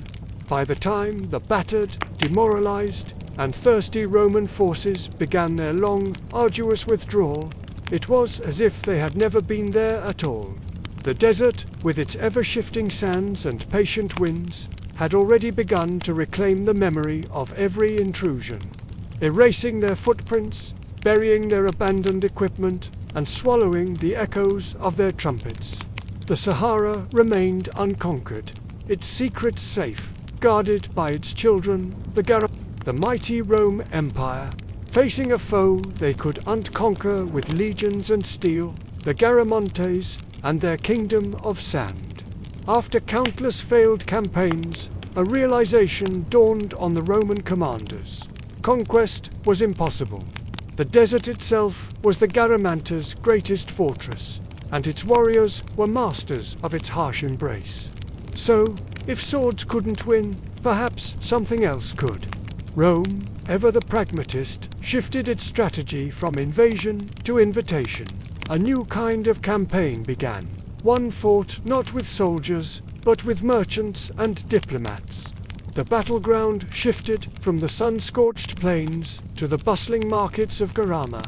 By the time the battered, demoralized, and thirsty Roman forces began their long, arduous withdrawal, it was as if they had never been there at all. The desert, with its ever-shifting sands and patient winds, had already begun to reclaim the memory of every intrusion, erasing their footprints, burying their abandoned equipment, and swallowing the echoes of their trumpets. The Sahara remained unconquered, its secrets safe, guarded by its children, the mighty Rome Empire. Facing a foe they could unconquer with legions and steel, the Garamantes and their kingdom of sand. After countless failed campaigns, a realization dawned on the Roman commanders. Conquest was impossible. The desert itself was the Garamanta's greatest fortress, and its warriors were masters of its harsh embrace. So, if swords couldn't win, perhaps something else could. Rome, ever the pragmatist, shifted its strategy from invasion to invitation. A new kind of campaign began. One fought not with soldiers, but with merchants and diplomats. The battleground shifted from the sun-scorched plains to the bustling markets of Garama,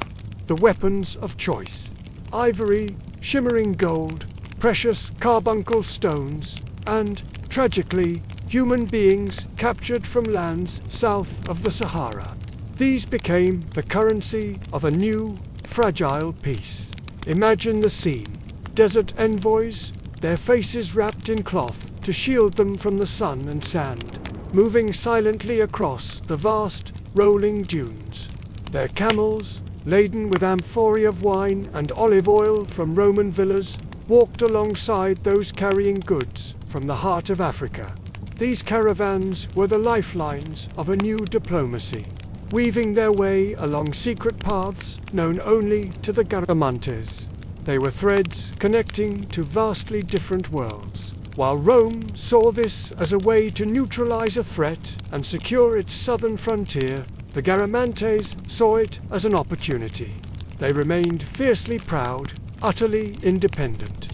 the weapons of choice. Ivory, shimmering gold, precious carbuncle stones, and, tragically, human beings captured from lands south of the Sahara. These became the currency of a new, fragile peace. Imagine the scene. Desert envoys, their faces wrapped in cloth to shield them from the sun and sand, moving silently across the vast, rolling dunes. Their camels, laden with amphorae of wine and olive oil from Roman villas, walked alongside those carrying goods from the heart of Africa. These caravans were the lifelines of a new diplomacy, weaving their way along secret paths known only to the Garamantes. They were threads connecting to vastly different worlds. While Rome saw this as a way to neutralize a threat and secure its southern frontier, the Garamantes saw it as an opportunity. They remained fiercely proud, utterly independent.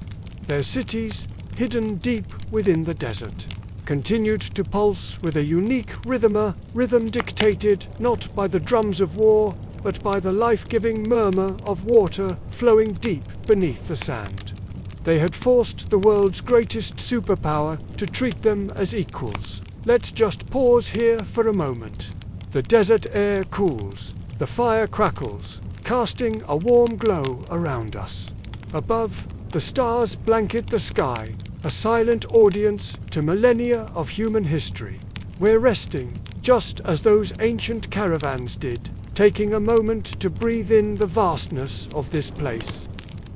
Their cities, hidden deep within the desert, continued to pulse with a unique rhythm dictated not by the drums of war, but by the life-giving murmur of water flowing deep beneath the sand. They had forced the world's greatest superpower to treat them as equals. Let's just pause here for a moment. The desert air cools, the fire crackles, casting a warm glow around us. Above, the stars blanket the sky, a silent audience to millennia of human history. We're resting, just as those ancient caravans did, taking a moment to breathe in the vastness of this place.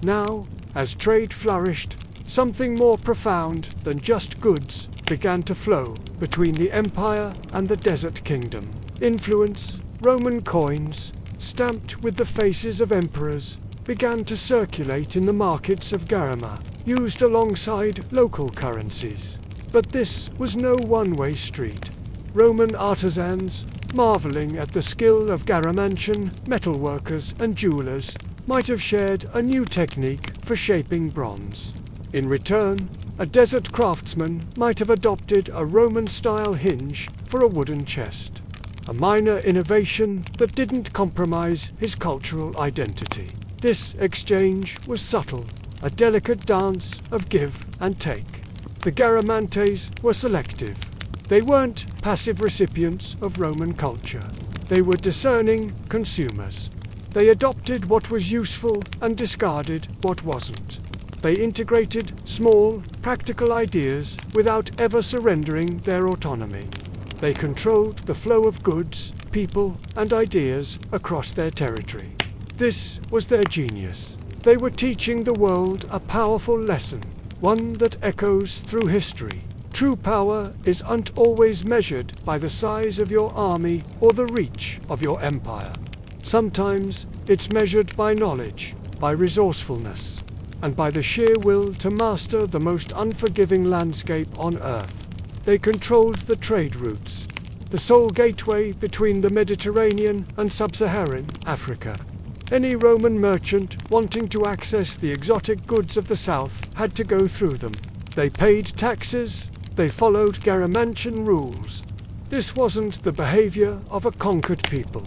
Now, as trade flourished, something more profound than just goods began to flow between the empire and the desert kingdom. Influence, Roman coins, stamped with the faces of emperors, began to circulate in the markets of Garama, used alongside local currencies. But this was no one-way street. Roman artisans, marveling at the skill of Garamantian metalworkers and jewelers, might have shared a new technique for shaping bronze. In return, a desert craftsman might have adopted a Roman-style hinge for a wooden chest, a minor innovation that didn't compromise his cultural identity. This exchange was subtle, a delicate dance of give and take. The Garamantes were selective. They weren't passive recipients of Roman culture. They were discerning consumers. They adopted what was useful and discarded what wasn't. They integrated small, practical ideas without ever surrendering their autonomy. They controlled the flow of goods, people, and ideas across their territory. This was their genius. They were teaching the world a powerful lesson, one that echoes through history. True power isn't always measured by the size of your army or the reach of your empire. Sometimes it's measured by knowledge, by resourcefulness, and by the sheer will to master the most unforgiving landscape on Earth. They controlled the trade routes, the sole gateway between the Mediterranean and sub-Saharan Africa. Any Roman merchant wanting to access the exotic goods of the south had to go through them. They paid taxes, they followed Garamantian rules. This wasn't the behavior of a conquered people.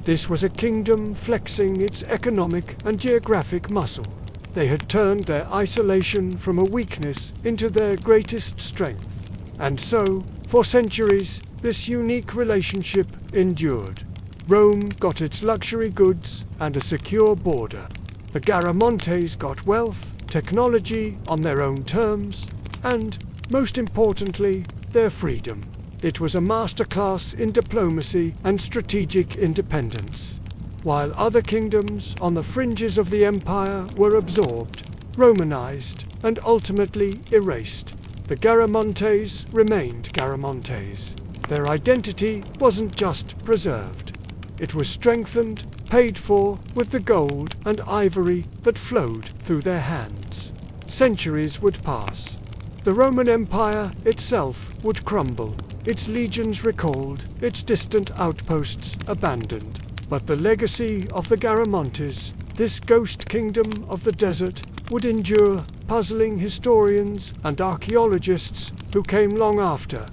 This was a kingdom flexing its economic and geographic muscle. They had turned their isolation from a weakness into their greatest strength. And so, for centuries, this unique relationship endured. Rome got its luxury goods and a secure border. The Garamantes got wealth, technology on their own terms, and, most importantly, their freedom. It was a masterclass in diplomacy and strategic independence. While other kingdoms on the fringes of the empire were absorbed, Romanized, and ultimately erased, the Garamantes remained Garamantes. Their identity wasn't just preserved, It was strengthened, paid for with the gold and ivory that flowed through their hands. Centuries would pass. The Roman Empire itself would crumble, its legions recalled, its distant outposts abandoned. But the legacy of the Garamantes, this ghost kingdom of the desert, would endure, puzzling historians and archaeologists who came long after.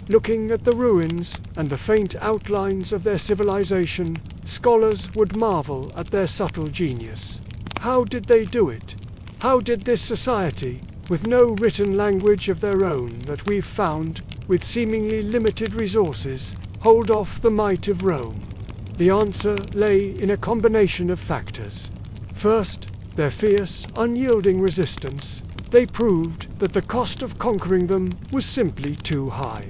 Looking at the ruins and the faint outlines of their civilization, scholars would marvel at their subtle genius. How did they do it? How did this society, with no written language of their own that we've found, with seemingly limited resources, hold off the might of Rome? The answer lay in a combination of factors. First, their fierce, unyielding resistance. They proved that the cost of conquering them was simply too high.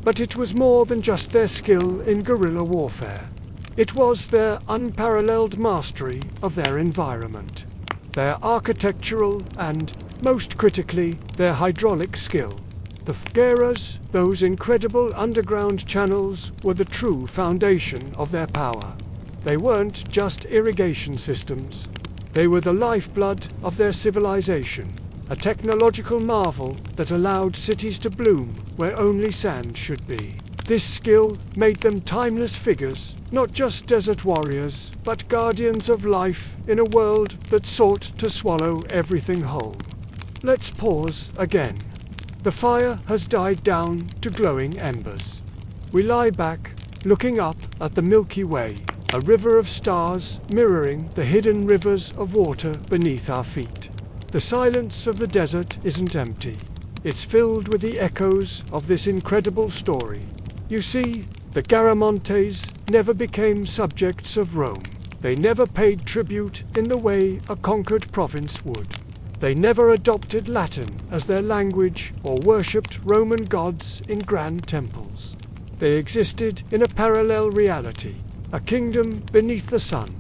But it was more than just their skill in guerrilla warfare. It was their unparalleled mastery of their environment, their architectural and, most critically, their hydraulic skill. The Fogueras, those incredible underground channels, were the true foundation of their power. They weren't just irrigation systems. They were the lifeblood of their civilization, a technological marvel that allowed cities to bloom where only sand should be. This skill made them timeless figures, not just desert warriors, but guardians of life in a world that sought to swallow everything whole. Let's pause again. The fire has died down to glowing embers. We lie back, looking up at the Milky Way, a river of stars mirroring the hidden rivers of water beneath our feet. The silence of the desert isn't empty. It's filled with the echoes of this incredible story. You see, the Garamantes never became subjects of Rome. They never paid tribute in the way a conquered province would. They never adopted Latin as their language or worshipped Roman gods in grand temples. They existed in a parallel reality, a kingdom beneath the sun,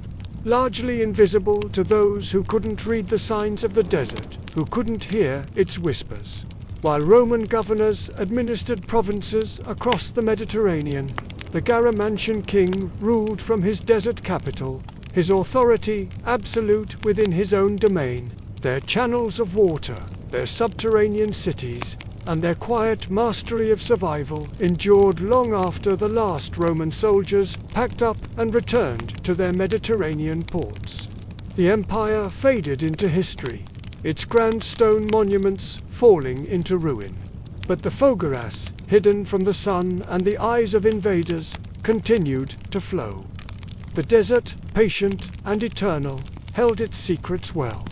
largely invisible to those who couldn't read the signs of the desert, who couldn't hear its whispers. While Roman governors administered provinces across the Mediterranean, the Garamantian king ruled from his desert capital, his authority absolute within his own domain. Their channels of water, their subterranean cities, and their quiet mastery of survival endured long after the last Roman soldiers packed up and returned to their Mediterranean ports. The empire faded into history, its grand stone monuments falling into ruin. But the Fogueras, hidden from the sun and the eyes of invaders, continued to flow. The desert, patient and eternal, held its secrets well.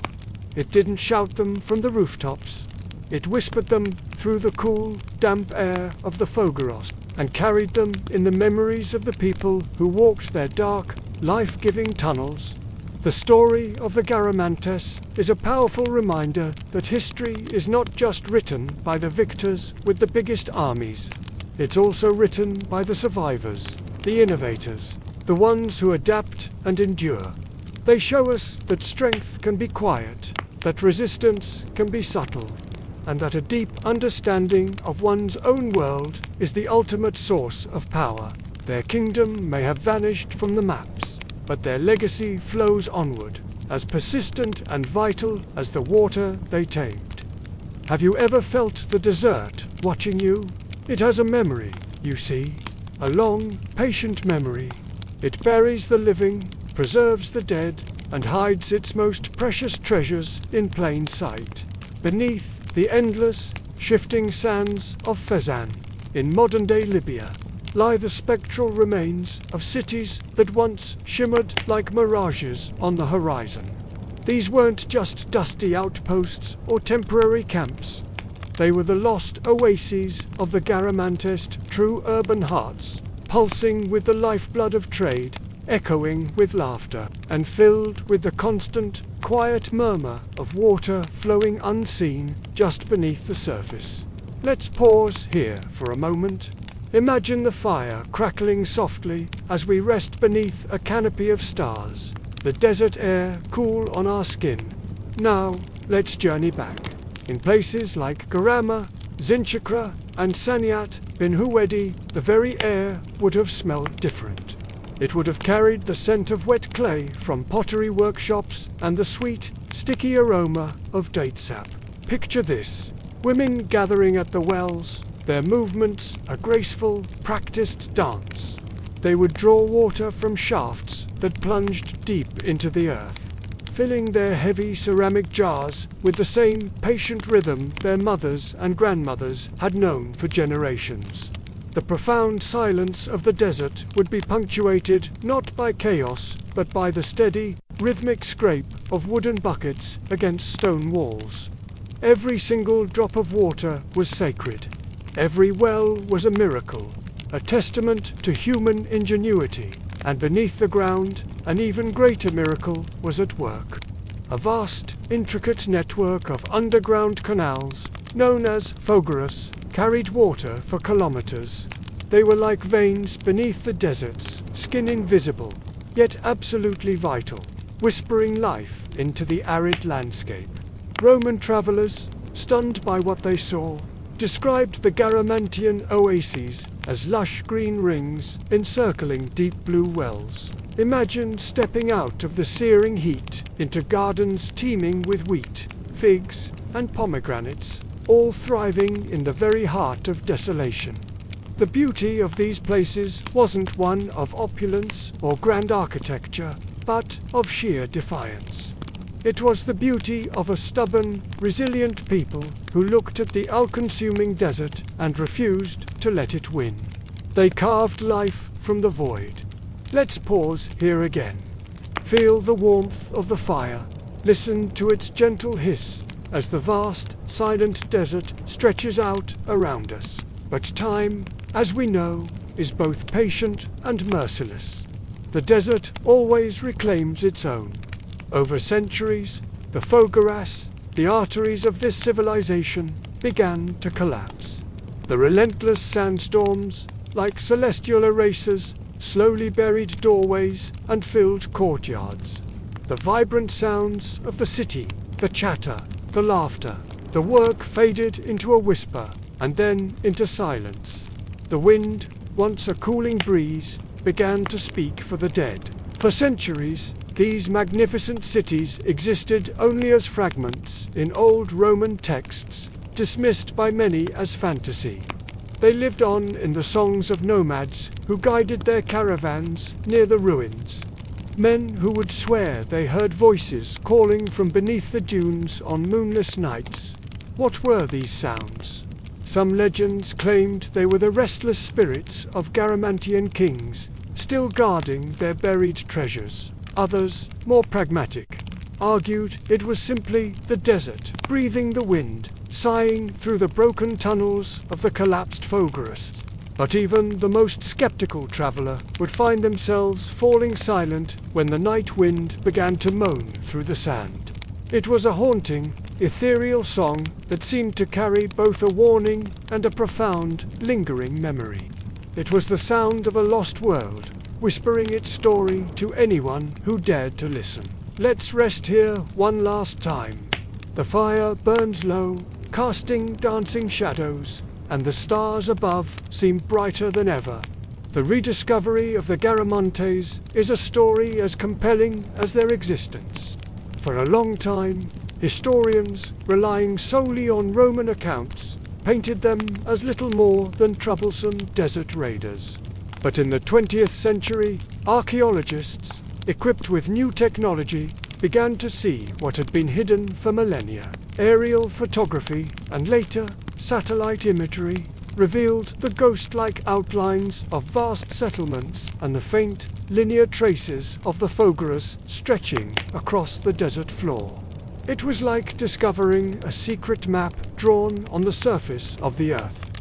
It didn't shout them from the rooftops. It whispered them through the cool, damp air of the Fogueros and carried them in the memories of the people who walked their dark, life-giving tunnels. The story of the Garamantes is a powerful reminder that history is not just written by the victors with the biggest armies. It's also written by the survivors, the innovators, the ones who adapt and endure. They show us that strength can be quiet, that resistance can be subtle, and that a deep understanding of one's own world is the ultimate source of power. Their kingdom may have vanished from the maps, but their legacy flows onward, as persistent and vital as the water they tamed. Have you ever felt the desert watching you? It has a memory, you see, a long, patient memory. It buries the living, preserves the dead, and hides its most precious treasures in plain sight. Beneath the endless, shifting sands of Fezzan, in modern-day Libya, lie the spectral remains of cities that once shimmered like mirages on the horizon. These weren't just dusty outposts or temporary camps. They were the lost oases of the Garamantes' true urban hearts, pulsing with the lifeblood of trade, echoing with laughter, and filled with the constant, quiet murmur of water flowing unseen just beneath the surface. Let's pause here for a moment. Imagine the fire crackling softly as we rest beneath a canopy of stars, the desert air cool on our skin. Now, let's journey back. In places like Garama, Zinchakra, and Saniat bin Huwedi, the very air would have smelled different. It would have carried the scent of wet clay from pottery workshops and the sweet, sticky aroma of date sap. Picture this: women gathering at the wells, their movements a graceful, practiced dance. They would draw water from shafts that plunged deep into the earth, filling their heavy ceramic jars with the same patient rhythm their mothers and grandmothers had known for generations. The profound silence of the desert would be punctuated not by chaos, but by the steady, rhythmic scrape of wooden buckets against stone walls. Every single drop of water was sacred. Every well was a miracle, a testament to human ingenuity. And beneath the ground, an even greater miracle was at work. A vast, intricate network of underground canals, known as fogueras, carried water for kilometers. They were like veins beneath the desert's skin, invisible, yet absolutely vital, whispering life into the arid landscape. Roman travelers, stunned by what they saw, described the Garamantian oases as lush green rings encircling deep blue wells. Imagine stepping out of the searing heat into gardens teeming with wheat, figs, and pomegranates, all thriving in the very heart of desolation. The beauty of these places wasn't one of opulence or grand architecture, but of sheer defiance. It was the beauty of a stubborn, resilient people who looked at the all-consuming desert and refused to let it win. They carved life from the void. Let's pause here again. Feel the warmth of the fire. Listen to its gentle hiss as the vast, silent desert stretches out around us. But time, as we know, is both patient and merciless. The desert always reclaims its own. Over centuries, the fogueras, the arteries of this civilization, began to collapse. The relentless sandstorms, like celestial erasers, slowly buried doorways and filled courtyards. The vibrant sounds of the city, the chatter, the laughter, the work faded into a whisper, and then into silence. The wind, once a cooling breeze, began to speak for the dead. For centuries, these magnificent cities existed only as fragments in old Roman texts, dismissed by many as fantasy. They lived on in the songs of nomads who guided their caravans near the ruins. Men who would swear they heard voices calling from beneath the dunes on moonless nights. What were these sounds? Some legends claimed they were the restless spirits of Garamantian kings, still guarding their buried treasures. Others, more pragmatic, argued it was simply the desert, breathing the wind, sighing through the broken tunnels of the collapsed fogueras. But even the most skeptical traveler would find themselves falling silent when the night wind began to moan through the sand. It was a haunting, ethereal song that seemed to carry both a warning and a profound, lingering memory. It was the sound of a lost world, whispering its story to anyone who dared to listen. Let's rest here one last time. The fire burns low, casting dancing shadows, and the stars above seem brighter than ever. The rediscovery of the Garamantes is a story as compelling as their existence. For a long time, historians, relying solely on Roman accounts, painted them as little more than troublesome desert raiders. But in the 20th century, archaeologists, equipped with new technology, began to see what had been hidden for millennia. Aerial photography, and later satellite imagery, revealed the ghost-like outlines of vast settlements and the faint, linear traces of the fogueras stretching across the desert floor. It was like discovering a secret map drawn on the surface of the earth.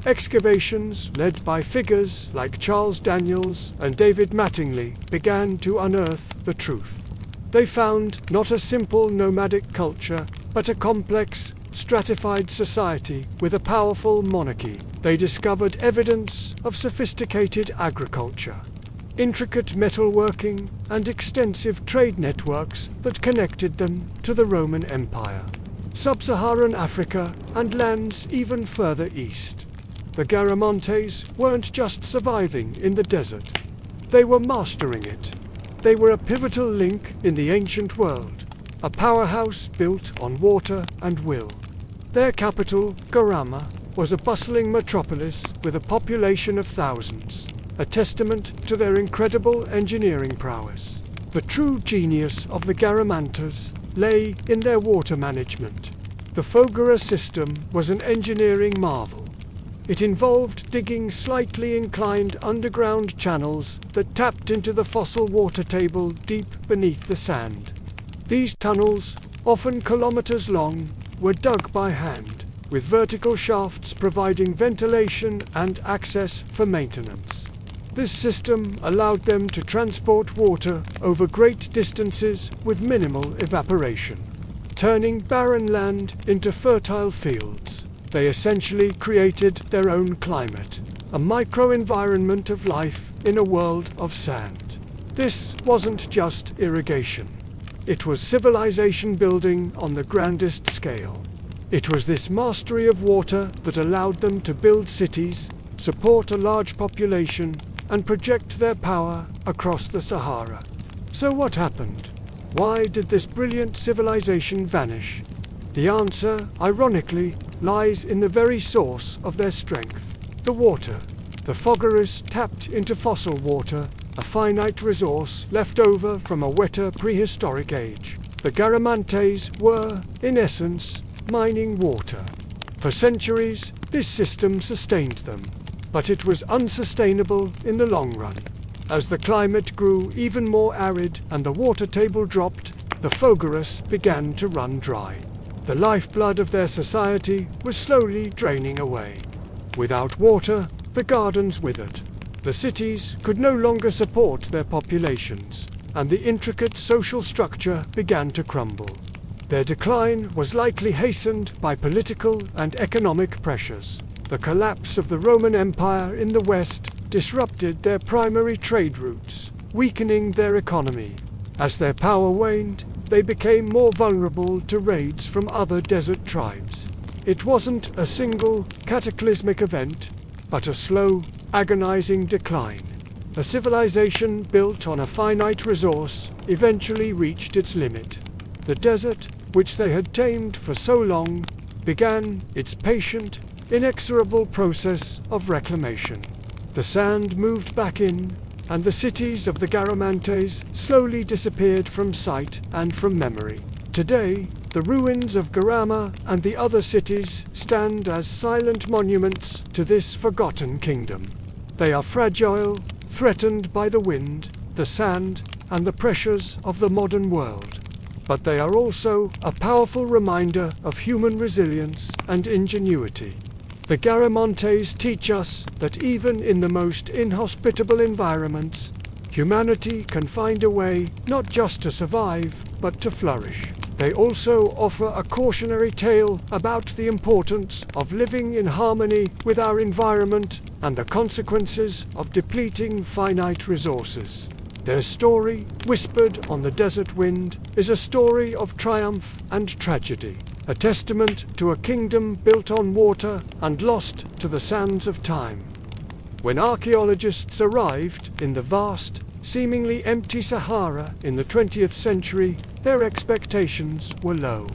Excavations, led by figures like Charles Daniels and David Mattingly, began to unearth the truth. They found not a simple nomadic culture, but a complex, stratified society with a powerful monarchy. They discovered evidence of sophisticated agriculture, intricate metalworking, and extensive trade networks that connected them to the Roman Empire, sub-Saharan Africa, and lands even further east. The Garamantes weren't just surviving in the desert. They were mastering it. They were a pivotal link in the ancient world, a powerhouse built on water and will. Their capital, Garama, was a bustling metropolis with a population of thousands, a testament to their incredible engineering prowess. The true genius of the Garamantas lay in their water management. The Foggara system was an engineering marvel. It involved digging slightly inclined underground channels that tapped into the fossil water table deep beneath the sand. These tunnels, often kilometers long, were dug by hand, with vertical shafts providing ventilation and access for maintenance. This system allowed them to transport water over great distances with minimal evaporation, turning barren land into fertile fields. They essentially created their own climate, a microenvironment of life in a world of sand. This wasn't just irrigation. It was civilization building on the grandest scale. It was this mastery of water that allowed them to build cities, support a large population, and project their power across the Sahara. So what happened? Why did this brilliant civilization vanish? The answer, ironically, lies in the very source of their strength, the water. The Foggaras tapped into fossil water, a finite resource left over from a wetter prehistoric age. The Garamantes were, in essence, mining water. For centuries, this system sustained them, but it was unsustainable in the long run. As the climate grew even more arid and the water table dropped, the Foggaras began to run dry. The lifeblood of their society was slowly draining away. Without water, the gardens withered. The cities could no longer support their populations, and the intricate social structure began to crumble. Their decline was likely hastened by political and economic pressures. The collapse of the Roman Empire in the west disrupted their primary trade routes, weakening their economy. As their power waned, they became more vulnerable to raids from other desert tribes. It wasn't a single, cataclysmic event, but a slow, agonizing decline. A civilization built on a finite resource eventually reached its limit. The desert, which they had tamed for so long, began its patient, inexorable process of reclamation. The sand moved back in, and the cities of the Garamantes slowly disappeared from sight and from memory. Today, the ruins of Garama and the other cities stand as silent monuments to this forgotten kingdom. They are fragile, threatened by the wind, the sand, and the pressures of the modern world. But they are also a powerful reminder of human resilience and ingenuity. The Garamantes teach us that even in the most inhospitable environments, humanity can find a way not just to survive, but to flourish. They also offer a cautionary tale about the importance of living in harmony with our environment and the consequences of depleting finite resources. Their story, whispered on the desert wind, is a story of triumph and tragedy. A testament to a kingdom built on water and lost to the sands of time. When archaeologists arrived in the vast, seemingly empty Sahara in the 20th century, their expectations were low.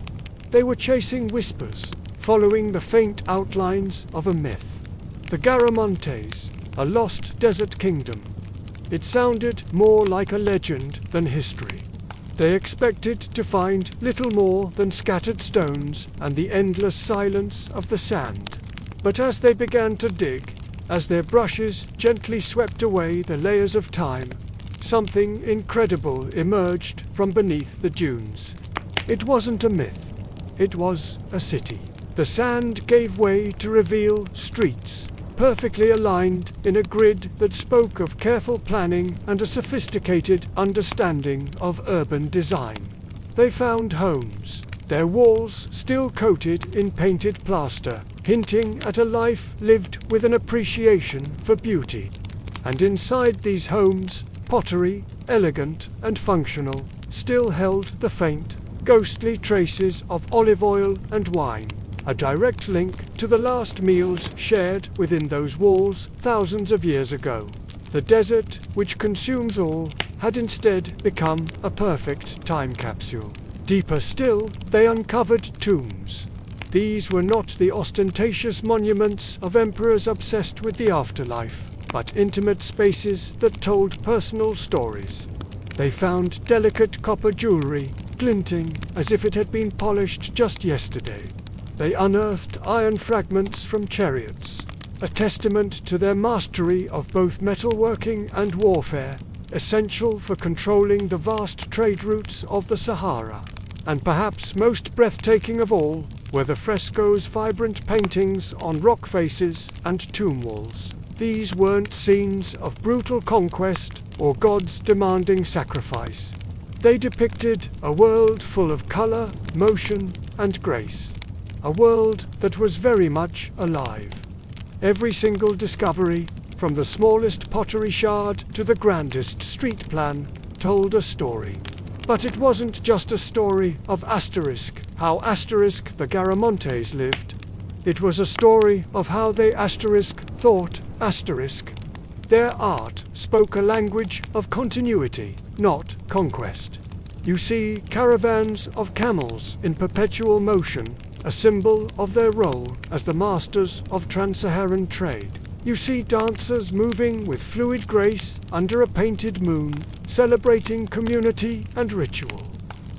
They were chasing whispers, following the faint outlines of a myth. The Garamantes, a lost desert kingdom. It sounded more like a legend than history. They expected to find little more than scattered stones and the endless silence of the sand. But as they began to dig, as their brushes gently swept away the layers of time, something incredible emerged from beneath the dunes. It wasn't a myth. It was a city. The sand gave way to reveal streets, perfectly aligned in a grid that spoke of careful planning and a sophisticated understanding of urban design. They found homes, their walls still coated in painted plaster, hinting at a life lived with an appreciation for beauty. And inside these homes, pottery, elegant and functional, still held the faint, ghostly traces of olive oil and wine. A direct link to the last meals shared within those walls thousands of years ago. The desert, which consumes all, had instead become a perfect time capsule. Deeper still, they uncovered tombs. These were not the ostentatious monuments of emperors obsessed with the afterlife, but intimate spaces that told personal stories. They found delicate copper jewelry, glinting as if it had been polished just yesterday. They unearthed iron fragments from chariots, a testament to their mastery of both metalworking and warfare, essential for controlling the vast trade routes of the Sahara. And perhaps most breathtaking of all were the frescoes' vibrant paintings on rock faces and tomb walls. These weren't scenes of brutal conquest or gods demanding sacrifice. They depicted a world full of color, motion, and grace. A world that was very much alive. Every single discovery, from the smallest pottery shard to the grandest street plan, told a story. But it wasn't just a story of how the Garamontes lived. It was a story of how they thought. Their art spoke a language of continuity, not conquest. You see caravans of camels in perpetual motion, a symbol of their role as the masters of trans-Saharan trade. You see dancers moving with fluid grace under a painted moon, celebrating community and ritual.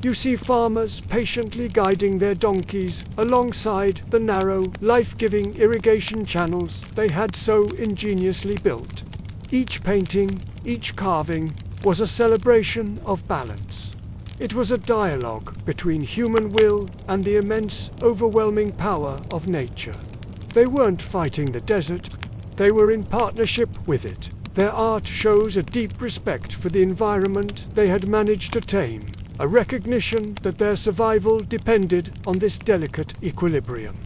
You see farmers patiently guiding their donkeys alongside the narrow, life-giving irrigation channels they had so ingeniously built. Each painting, each carving, was a celebration of balance. It was a dialogue between human will and the immense, overwhelming power of nature. They weren't fighting the desert, they were in partnership with it. Their art shows a deep respect for the environment they had managed to tame, a recognition that their survival depended on this delicate equilibrium.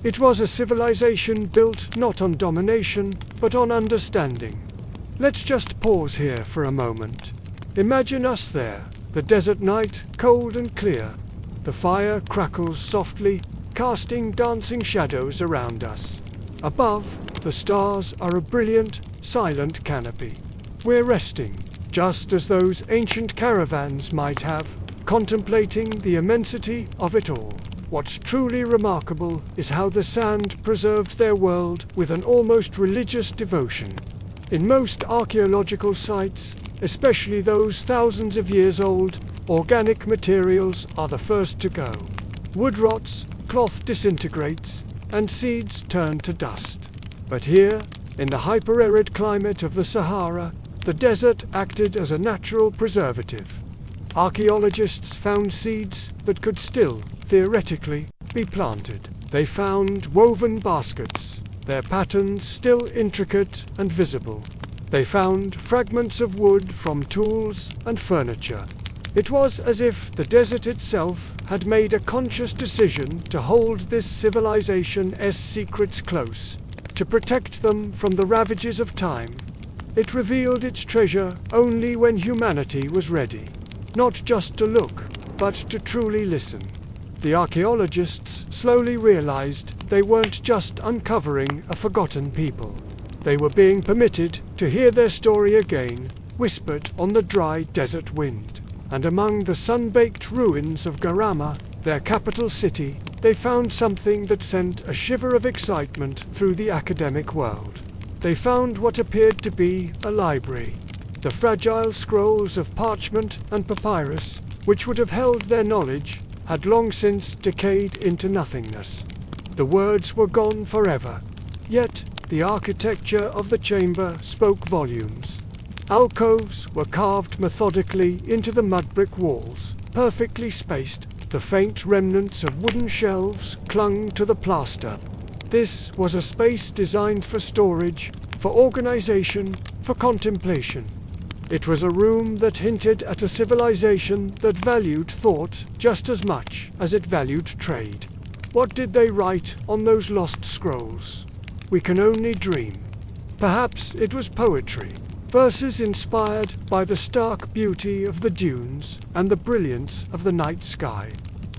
It was a civilization built not on domination, but on understanding. Let's just pause here for a moment. Imagine us there. The desert night, cold and clear. The fire crackles softly, casting dancing shadows around us. Above, the stars are a brilliant, silent canopy. We're resting, just as those ancient caravans might have, contemplating the immensity of it all. What's truly remarkable is how the sand preserved their world with an almost religious devotion. In most archaeological sites, especially those thousands of years old, organic materials are the first to go. Wood rots, cloth disintegrates, and seeds turn to dust. But here, in the hyper-arid climate of the Sahara, the desert acted as a natural preservative. Archaeologists found seeds that could still, theoretically, be planted. They found woven baskets, their patterns still intricate and visible. They found fragments of wood from tools and furniture. It was as if the desert itself had made a conscious decision to hold this civilization's secrets close, to protect them from the ravages of time. It revealed its treasure only when humanity was ready, not just to look, but to truly listen. The archaeologists slowly realized they weren't just uncovering a forgotten people. They were being permitted to hear their story again, whispered on the dry desert wind. And among the sun-baked ruins of Garama, their capital city, they found something that sent a shiver of excitement through the academic world. They found what appeared to be a library. The fragile scrolls of parchment and papyrus, which would have held their knowledge, had long since decayed into nothingness. The words were gone forever. Yet, the architecture of the chamber spoke volumes. Alcoves were carved methodically into the mud-brick walls, perfectly spaced. The faint remnants of wooden shelves clung to the plaster. This was a space designed for storage, for organization, for contemplation. It was a room that hinted at a civilization that valued thought just as much as it valued trade. What did they write on those lost scrolls? We can only dream. Perhaps it was poetry, verses inspired by the stark beauty of the dunes and the brilliance of the night sky.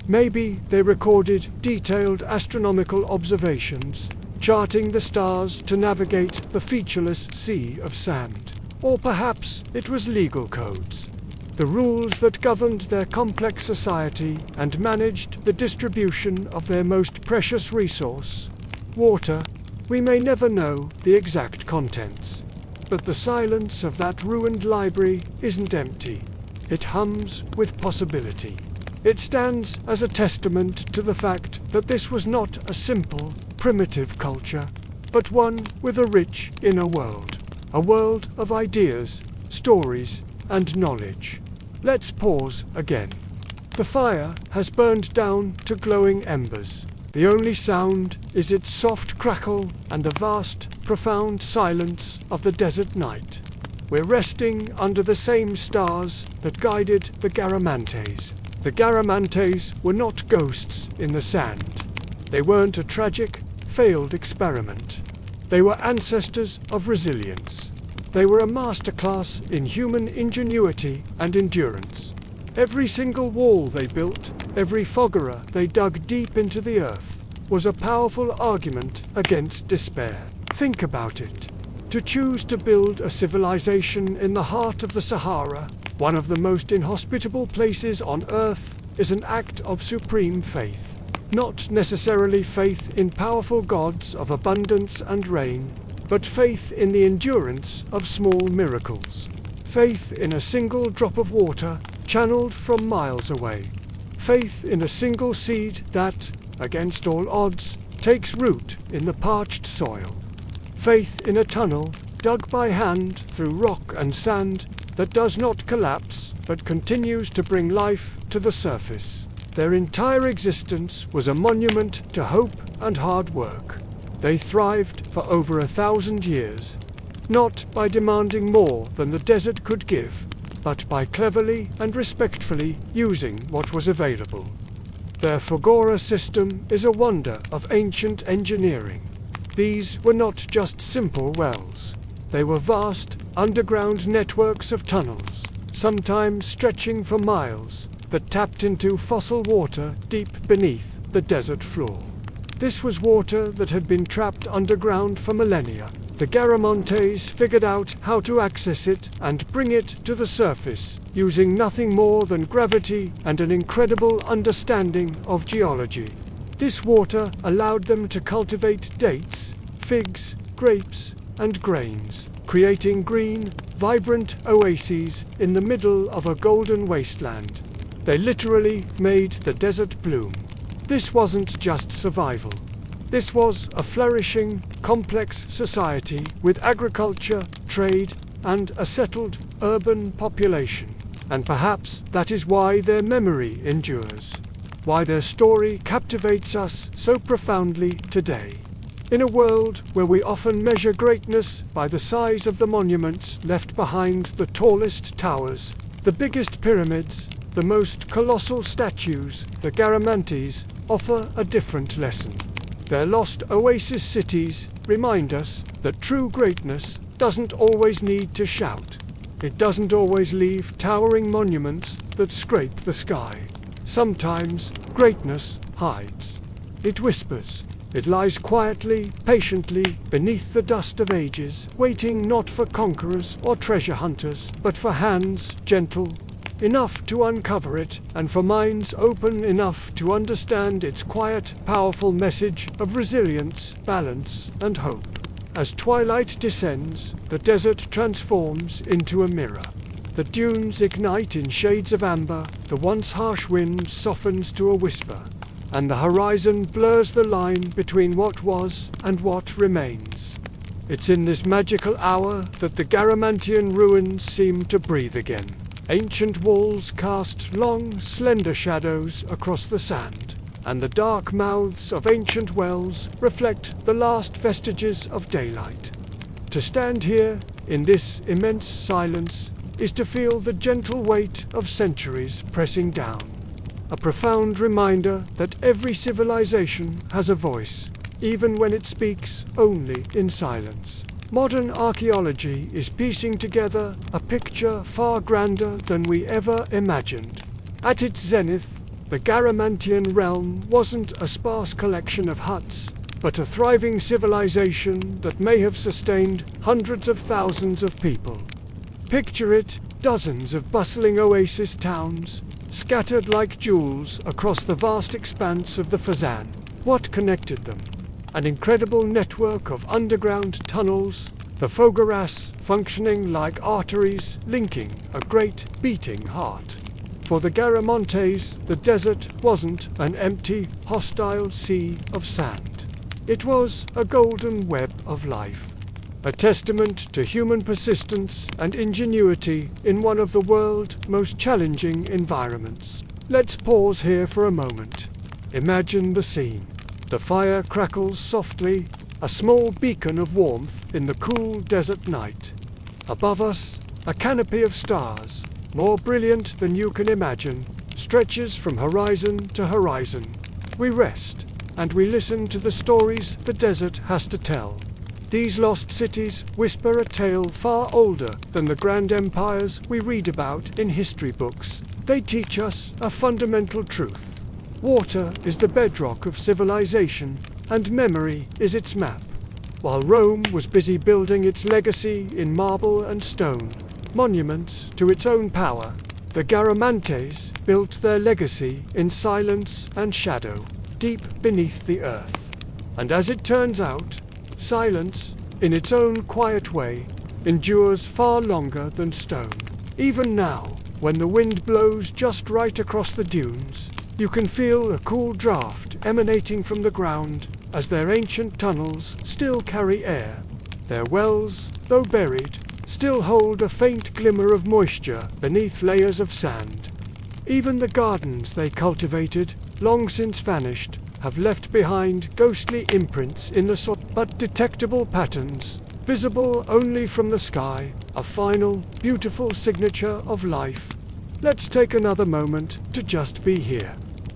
Maybe they recorded detailed astronomical observations, charting the stars to navigate the featureless sea of sand. Or perhaps it was legal codes. The rules that governed their complex society and managed the distribution of their most precious resource, water. We may never know the exact contents. But the silence of that ruined library isn't empty. It hums with possibility. It stands as a testament to the fact that this was not a simple, primitive culture, but one with a rich inner world. A world of ideas, stories, and knowledge. Let's pause again. The fire has burned down to glowing embers. The only sound is its soft crackle and the vast, profound silence of the desert night. We're resting under the same stars that guided the Garamantes. The Garamantes were not ghosts in the sand. They weren't a tragic, failed experiment. They were ancestors of resilience. They were a masterclass in human ingenuity and endurance. Every single wall they built, every foggera they dug deep into the earth, was a powerful argument against despair. Think about it. To choose to build a civilization in the heart of the Sahara, one of the most inhospitable places on earth, is an act of supreme faith. Not necessarily faith in powerful gods of abundance and rain, but faith in the endurance of small miracles. Faith in a single drop of water channeled from miles away. Faith in a single seed that, against all odds, takes root in the parched soil. Faith in a tunnel dug by hand through rock and sand that does not collapse but continues to bring life to the surface. Their entire existence was a monument to hope and hard work. They thrived for over 1,000 years, not by demanding more than the desert could give, but by cleverly and respectfully using what was available. Their Fogora system is a wonder of ancient engineering. These were not just simple wells. They were vast, underground networks of tunnels, sometimes stretching for miles, that tapped into fossil water deep beneath the desert floor. This was water that had been trapped underground for millennia. The Garamantes figured out how to access it and bring it to the surface, using nothing more than gravity and an incredible understanding of geology. This water allowed them to cultivate dates, figs, grapes, and grains, creating green, vibrant oases in the middle of a golden wasteland. They literally made the desert bloom. This wasn't just survival. This was a flourishing, complex society with agriculture, trade, and a settled, urban population. And perhaps that is why their memory endures, why their story captivates us so profoundly today. In a world where we often measure greatness by the size of the monuments left behind the tallest towers, the biggest pyramids, the most colossal statues, the Garamantes offer a different lesson. Their lost oasis cities remind us that true greatness doesn't always need to shout. It doesn't always leave towering monuments that scrape the sky. Sometimes greatness hides. It whispers. It lies quietly, patiently, beneath the dust of ages, waiting not for conquerors or treasure hunters, but for hands gentle enough to uncover it, and for minds open enough to understand its quiet, powerful message of resilience, balance, and hope. As twilight descends, the desert transforms into a mirror. The dunes ignite in shades of amber, the once harsh wind softens to a whisper, and the horizon blurs the line between what was and what remains. It's in this magical hour that the Garamantian ruins seem to breathe again. Ancient walls cast long, slender shadows across the sand, and the dark mouths of ancient wells reflect the last vestiges of daylight. To stand here, in this immense silence, is to feel the gentle weight of centuries pressing down. A profound reminder that every civilization has a voice, even when it speaks only in silence. Modern archaeology is piecing together a picture far grander than we ever imagined. At its zenith, the Garamantian realm wasn't a sparse collection of huts, but a thriving civilization that may have sustained hundreds of thousands of people. Picture it, dozens of bustling oasis towns, scattered like jewels across the vast expanse of the Fezzan. What connected them? An incredible network of underground tunnels, the Fogaras functioning like arteries linking a great beating heart. For the Garamontes, the desert wasn't an empty, hostile sea of sand. It was a golden web of life, a testament to human persistence and ingenuity in one of the world's most challenging environments. Let's pause here for a moment. Imagine the scene. The fire crackles softly, a small beacon of warmth in the cool desert night. Above us, a canopy of stars, more brilliant than you can imagine, stretches from horizon to horizon. We rest, and we listen to the stories the desert has to tell. These lost cities whisper a tale far older than the grand empires we read about in history books. They teach us a fundamental truth. Water is the bedrock of civilization, and memory is its map. While Rome was busy building its legacy in marble and stone, monuments to its own power, the Garamantes built their legacy in silence and shadow, deep beneath the earth. And as it turns out, silence, in its own quiet way, endures far longer than stone. Even now, when the wind blows just right across the dunes, you can feel a cool draft emanating from the ground as their ancient tunnels still carry air. Their wells, though buried, still hold a faint glimmer of moisture beneath layers of sand. Even the gardens they cultivated, long since vanished, have left behind ghostly imprints in the soil, but detectable patterns, visible only from the sky, a final, beautiful signature of life. Let's take another moment to just be here.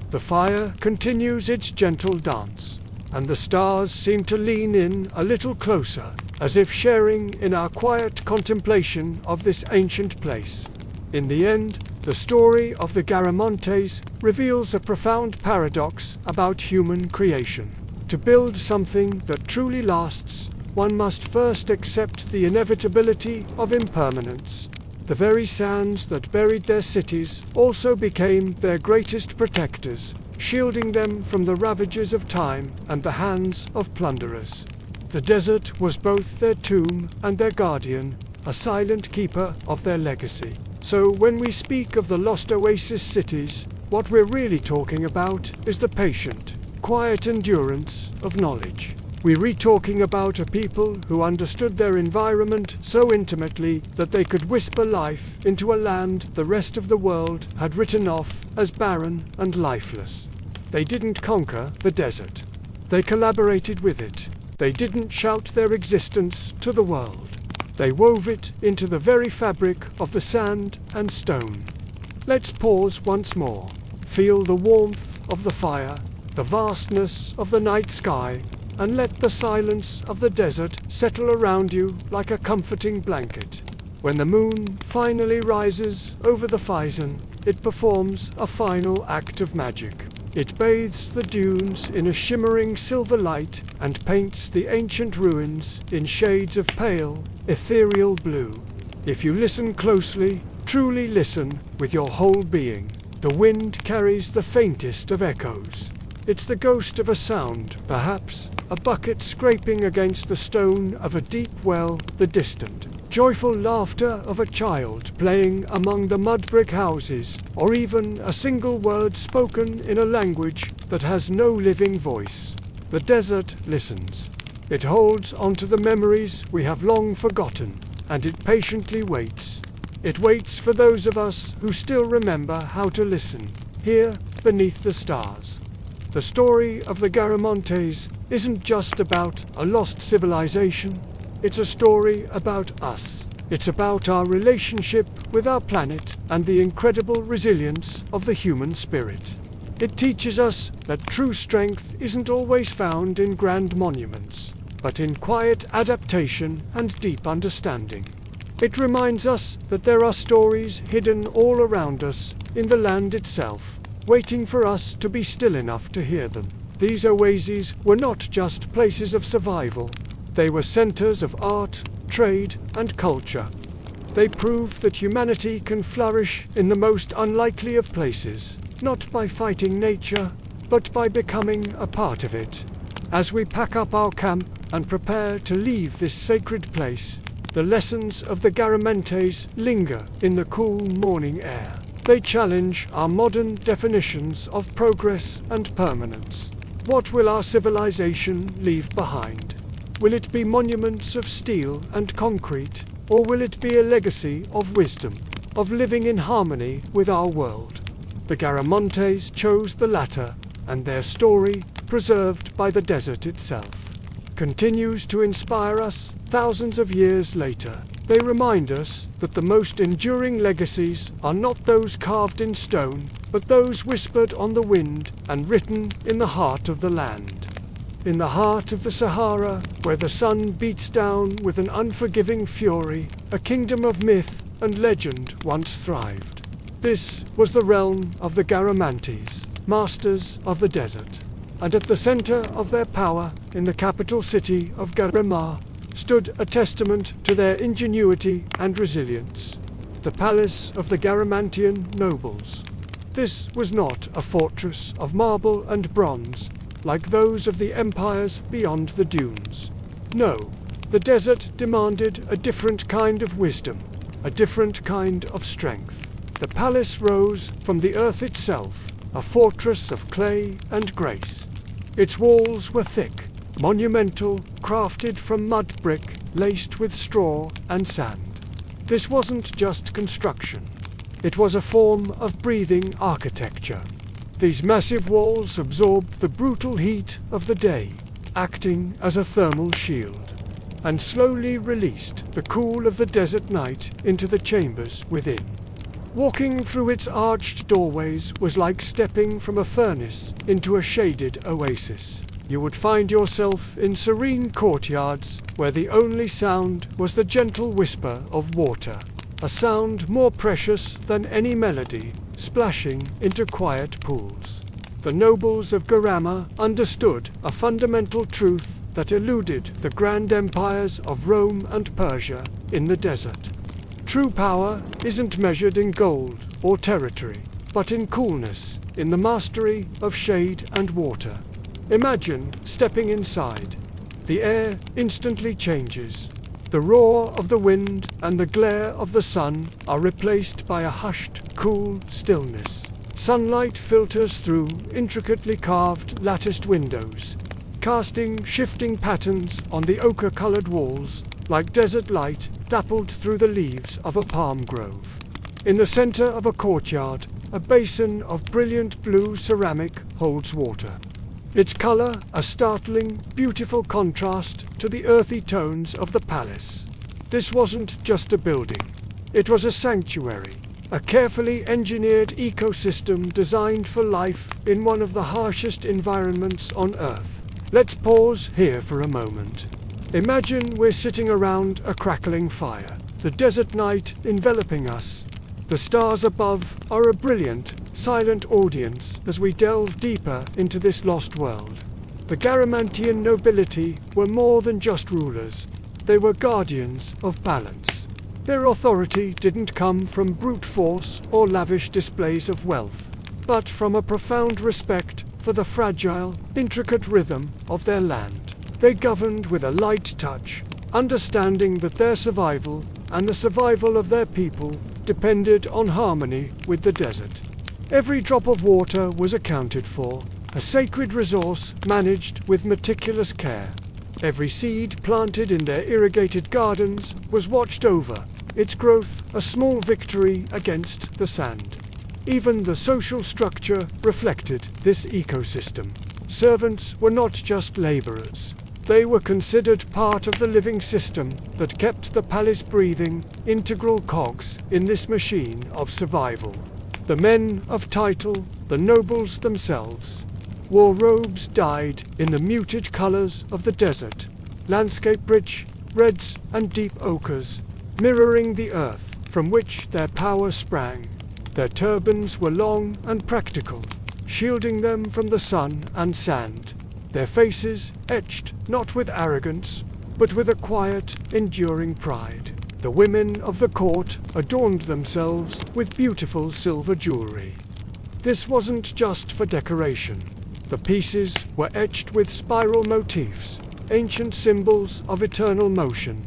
The fire continues its gentle dance, and the stars seem to lean in a little closer, as if sharing in our quiet contemplation of this ancient place. In the end, the story of the Garamontes reveals a profound paradox about human creation. To build something that truly lasts, one must first accept the inevitability of impermanence. The very sands that buried their cities also became their greatest protectors, shielding them from the ravages of time and the hands of plunderers. The desert was both their tomb and their guardian, a silent keeper of their legacy. So when we speak of the lost oasis cities, what we're really talking about is the patient, quiet endurance of knowledge. We're talking about a people who understood their environment so intimately that they could whisper life into a land the rest of the world had written off as barren and lifeless. They didn't conquer the desert. They collaborated with it. They didn't shout their existence to the world. They wove it into the very fabric of the sand and stone. Let's pause once more. Feel the warmth of the fire, the vastness of the night sky, and let the silence of the desert settle around you like a comforting blanket. When the moon finally rises over the Fezzan, it performs a final act of magic. It bathes the dunes in a shimmering silver light and paints the ancient ruins in shades of pale, ethereal blue. If you listen closely, truly listen with your whole being, the wind carries the faintest of echoes. It's the ghost of a sound, perhaps, a bucket scraping against the stone of a deep well, the distant, joyful laughter of a child playing among the mud brick houses, or even a single word spoken in a language that has no living voice. The desert listens. It holds onto the memories we have long forgotten, and it patiently waits. It waits for those of us who still remember how to listen, here beneath the stars. The story of the Garamontes isn't just about a lost civilization. It's a story about us. It's about our relationship with our planet and the incredible resilience of the human spirit. It teaches us that true strength isn't always found in grand monuments, but in quiet adaptation and deep understanding. It reminds us that there are stories hidden all around us in the land itself, waiting for us to be still enough to hear them. These oases were not just places of survival. They were centers of art, trade, and culture. They prove that humanity can flourish in the most unlikely of places, not by fighting nature, but by becoming a part of it. As we pack up our camp and prepare to leave this sacred place, the lessons of the Garamantes linger in the cool morning air. They challenge our modern definitions of progress and permanence. What will our civilization leave behind? Will it be monuments of steel and concrete, or will it be a legacy of wisdom, of living in harmony with our world? The Garamantes chose the latter, and their story, preserved by the desert itself, continues to inspire us thousands of years later. They remind us that the most enduring legacies are not those carved in stone, but those whispered on the wind and written in the heart of the land. In the heart of the Sahara, where the sun beats down with an unforgiving fury, a kingdom of myth and legend once thrived. This was the realm of the Garamantes, masters of the desert. And at the center of their power, in the capital city of Garama, stood a testament to their ingenuity and resilience, the palace of the Garamantian nobles. This was not a fortress of marble and bronze, like those of the empires beyond the dunes. No, the desert demanded a different kind of wisdom, a different kind of strength. The palace rose from the earth itself, a fortress of clay and grace. Its walls were thick, monumental, crafted from mud brick, laced with straw and sand. This wasn't just construction. It was a form of breathing architecture. These massive walls absorbed the brutal heat of the day, acting as a thermal shield, and slowly released the cool of the desert night into the chambers within. Walking through its arched doorways was like stepping from a furnace into a shaded oasis. You would find yourself in serene courtyards where the only sound was the gentle whisper of water, a sound more precious than any melody, splashing into quiet pools. The nobles of Garama understood a fundamental truth that eluded the grand empires of Rome and Persia in the desert. True power isn't measured in gold or territory, but in coolness, in the mastery of shade and water. Imagine stepping inside. The air instantly changes. The roar of the wind and the glare of the sun are replaced by a hushed, cool stillness. Sunlight filters through intricately carved, latticed windows, casting shifting patterns on the ochre-colored walls, like desert light dappled through the leaves of a palm grove. In the center of a courtyard, a basin of brilliant blue ceramic holds water. Its color a startling, beautiful contrast to the earthy tones of the palace. This wasn't just a building. It was a sanctuary, a carefully engineered ecosystem designed for life in one of the harshest environments on Earth. Let's pause here for a moment. Imagine we're sitting around a crackling fire, the desert night enveloping us. The stars above are a brilliant, silent audience as we delve deeper into this lost world. The Garamantian nobility were more than just rulers. They were guardians of balance. Their authority didn't come from brute force or lavish displays of wealth, but from a profound respect for the fragile, intricate rhythm of their land. They governed with a light touch, understanding that their survival and the survival of their people depended on harmony with the desert. Every drop of water was accounted for, a sacred resource managed with meticulous care. Every seed planted in their irrigated gardens was watched over, its growth a small victory against the sand. Even the social structure reflected this ecosystem. Servants were not just laborers. They were considered part of the living system that kept the palace breathing, integral cogs in this machine of survival. The men of title, the nobles themselves, wore robes dyed in the muted colors of the desert, landscape-rich reds and deep ochres, mirroring the earth from which their power sprang. Their turbans were long and practical, shielding them from the sun and sand. Their faces etched not with arrogance, but with a quiet, enduring pride. The women of the court adorned themselves with beautiful silver jewelry. This wasn't just for decoration. The pieces were etched with spiral motifs, ancient symbols of eternal motion,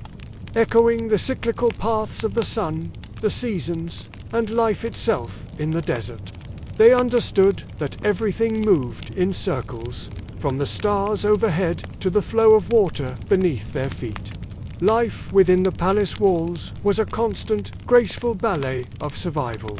echoing the cyclical paths of the sun, the seasons, and life itself in the desert. They understood that everything moved in circles, from the stars overhead to the flow of water beneath their feet. Life within the palace walls was a constant, graceful ballet of survival.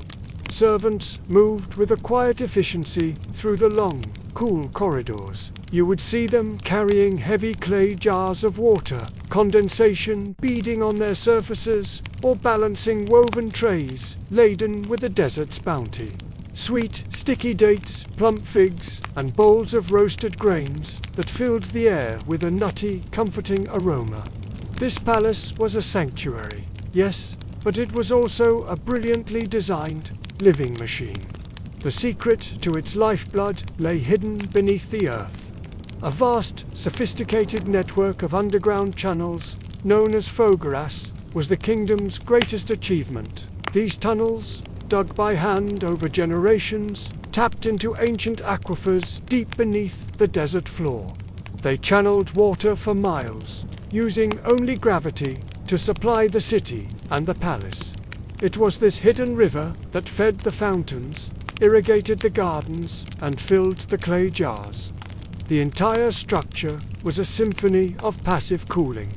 Servants moved with a quiet efficiency through the long, cool corridors. You would see them carrying heavy clay jars of water, condensation beading on their surfaces, or balancing woven trays laden with the desert's bounty. Sweet, sticky dates, plump figs, and bowls of roasted grains that filled the air with a nutty, comforting aroma. This palace was a sanctuary, yes, but it was also a brilliantly designed, living machine. The secret to its lifeblood lay hidden beneath the earth. A vast, sophisticated network of underground channels, known as fogaras, was the kingdom's greatest achievement. These tunnels, dug by hand over generations, tapped into ancient aquifers deep beneath the desert floor. They channeled water for miles, using only gravity to supply the city and the palace. It was this hidden river that fed the fountains, irrigated the gardens, and filled the clay jars. The entire structure was a symphony of passive cooling.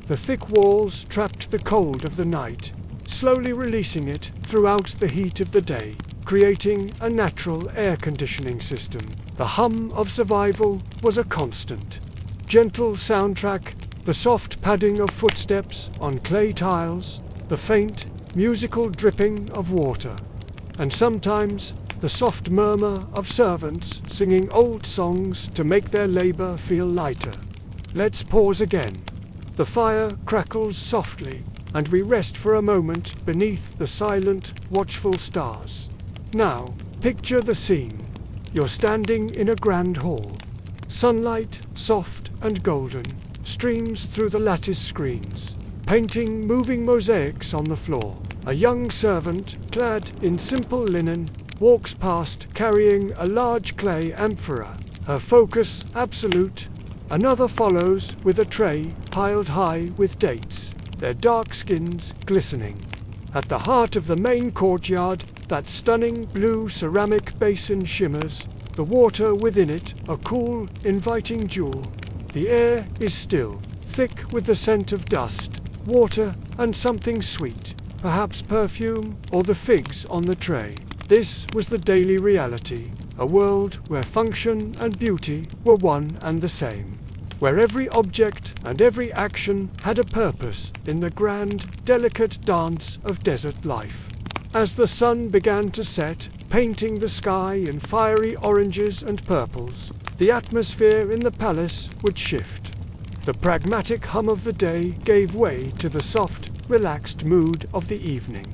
The thick walls trapped the cold of the night, slowly releasing it throughout the heat of the day, creating a natural air conditioning system. The hum of survival was a constant. Gentle soundtrack, the soft padding of footsteps on clay tiles, the faint, musical dripping of water, and sometimes the soft murmur of servants singing old songs to make their labor feel lighter. Let's pause again. The fire crackles softly, and we rest for a moment beneath the silent, watchful stars. Now, picture the scene. You're standing in a grand hall. Sunlight, soft and golden, streams through the lattice screens, painting moving mosaics on the floor. A young servant, clad in simple linen, walks past carrying a large clay amphora, her focus absolute. Another follows with a tray piled high with dates, their dark skins glistening. At the heart of the main courtyard, that stunning blue ceramic basin shimmers, the water within it a cool, inviting jewel. The air is still, thick with the scent of dust, water, and something sweet, perhaps perfume or the figs on the tray. This was the daily reality, a world where function and beauty were one and the same, where every object and every action had a purpose in the grand, delicate dance of desert life. As the sun began to set, painting the sky in fiery oranges and purples, the atmosphere in the palace would shift. The pragmatic hum of the day gave way to the soft, relaxed mood of the evening.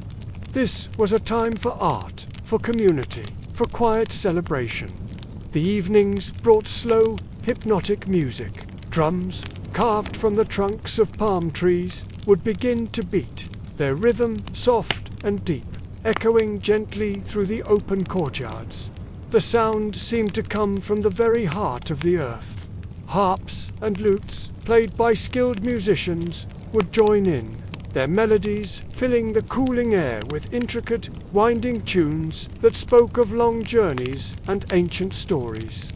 This was a time for art, for community, for quiet celebration. The evenings brought slow, hypnotic music. Drums, carved from the trunks of palm trees, would begin to beat, their rhythm soft and deep, echoing gently through the open courtyards. The sound seemed to come from the very heart of the earth. Harps and lutes, played by skilled musicians, would join in, their melodies filling the cooling air with intricate, winding tunes that spoke of long journeys and ancient stories.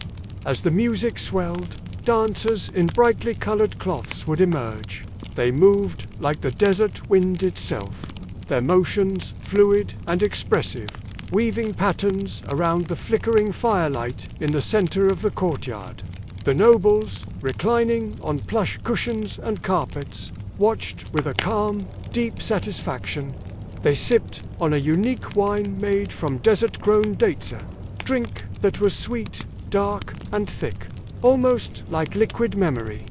As the music swelled, dancers in brightly colored cloths would emerge. They moved like the desert wind itself, their motions fluid and expressive, weaving patterns around the flickering firelight in the center of the courtyard. The nobles, reclining on plush cushions and carpets, watched with a calm, deep satisfaction. They sipped on a unique wine made from desert-grown dates, a drink that was sweet, dark, and thick, almost like liquid memory.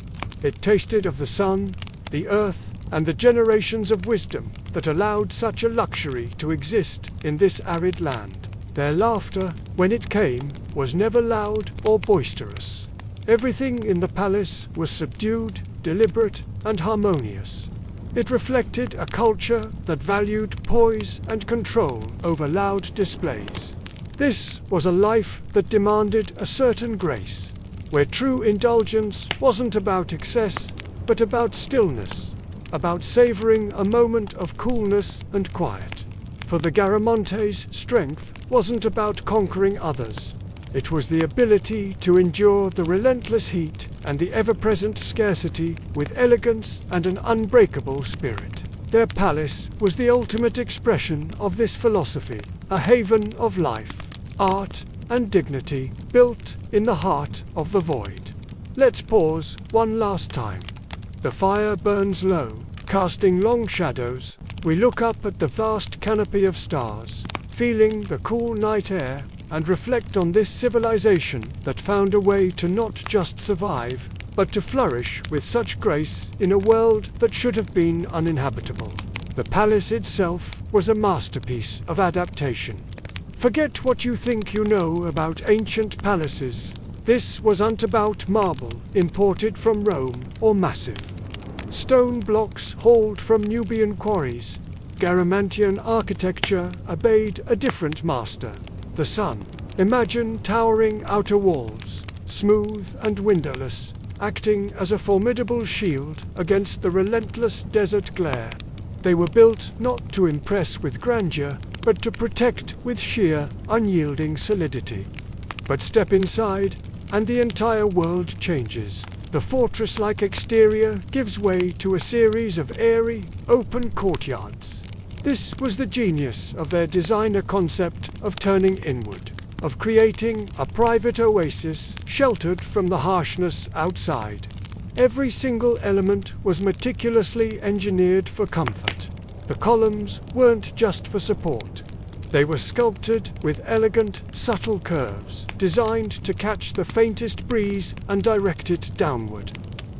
It tasted of the sun, the earth, and the generations of wisdom that allowed such a luxury to exist in this arid land. Their laughter, when it came, was never loud or boisterous. Everything in the palace was subdued, deliberate, and harmonious. It reflected a culture that valued poise and control over loud displays. This was a life that demanded a certain grace, where true indulgence wasn't about excess, but about stillness, about savoring a moment of coolness and quiet. For the Garamontes, strength wasn't about conquering others. It was the ability to endure the relentless heat and the ever-present scarcity with elegance and an unbreakable spirit. Their palace was the ultimate expression of this philosophy, a haven of life, art, and dignity, built in the heart of the void. Let's pause one last time. The fire burns low, casting long shadows. We look up at the vast canopy of stars, feeling the cool night air, and reflect on this civilization that found a way to not just survive, but to flourish with such grace in a world that should have been uninhabitable. The palace itself was a masterpiece of adaptation. Forget what you think you know about ancient palaces. This wasn't about marble imported from Rome or massive stone blocks hauled from Nubian quarries. Garamantian architecture obeyed a different master, the sun. Imagine towering outer walls, smooth and windowless, acting as a formidable shield against the relentless desert glare. They were built not to impress with grandeur, but to protect with sheer, unyielding solidity. But step inside, and the entire world changes. The fortress-like exterior gives way to a series of airy, open courtyards. This was the genius of their designer concept of turning inward, of creating a private oasis sheltered from the harshness outside. Every single element was meticulously engineered for comfort. The columns weren't just for support. They were sculpted with elegant, subtle curves, designed to catch the faintest breeze and direct it downward,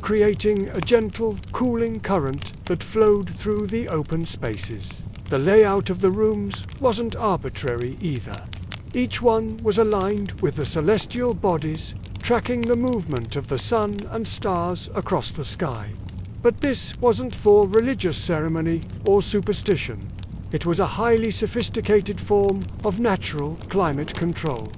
creating a gentle, cooling current that flowed through the open spaces. The layout of the rooms wasn't arbitrary either. Each one was aligned with the celestial bodies, tracking the movement of the sun and stars across the sky. But this wasn't for religious ceremony or superstition. It was a highly sophisticated form of natural climate control.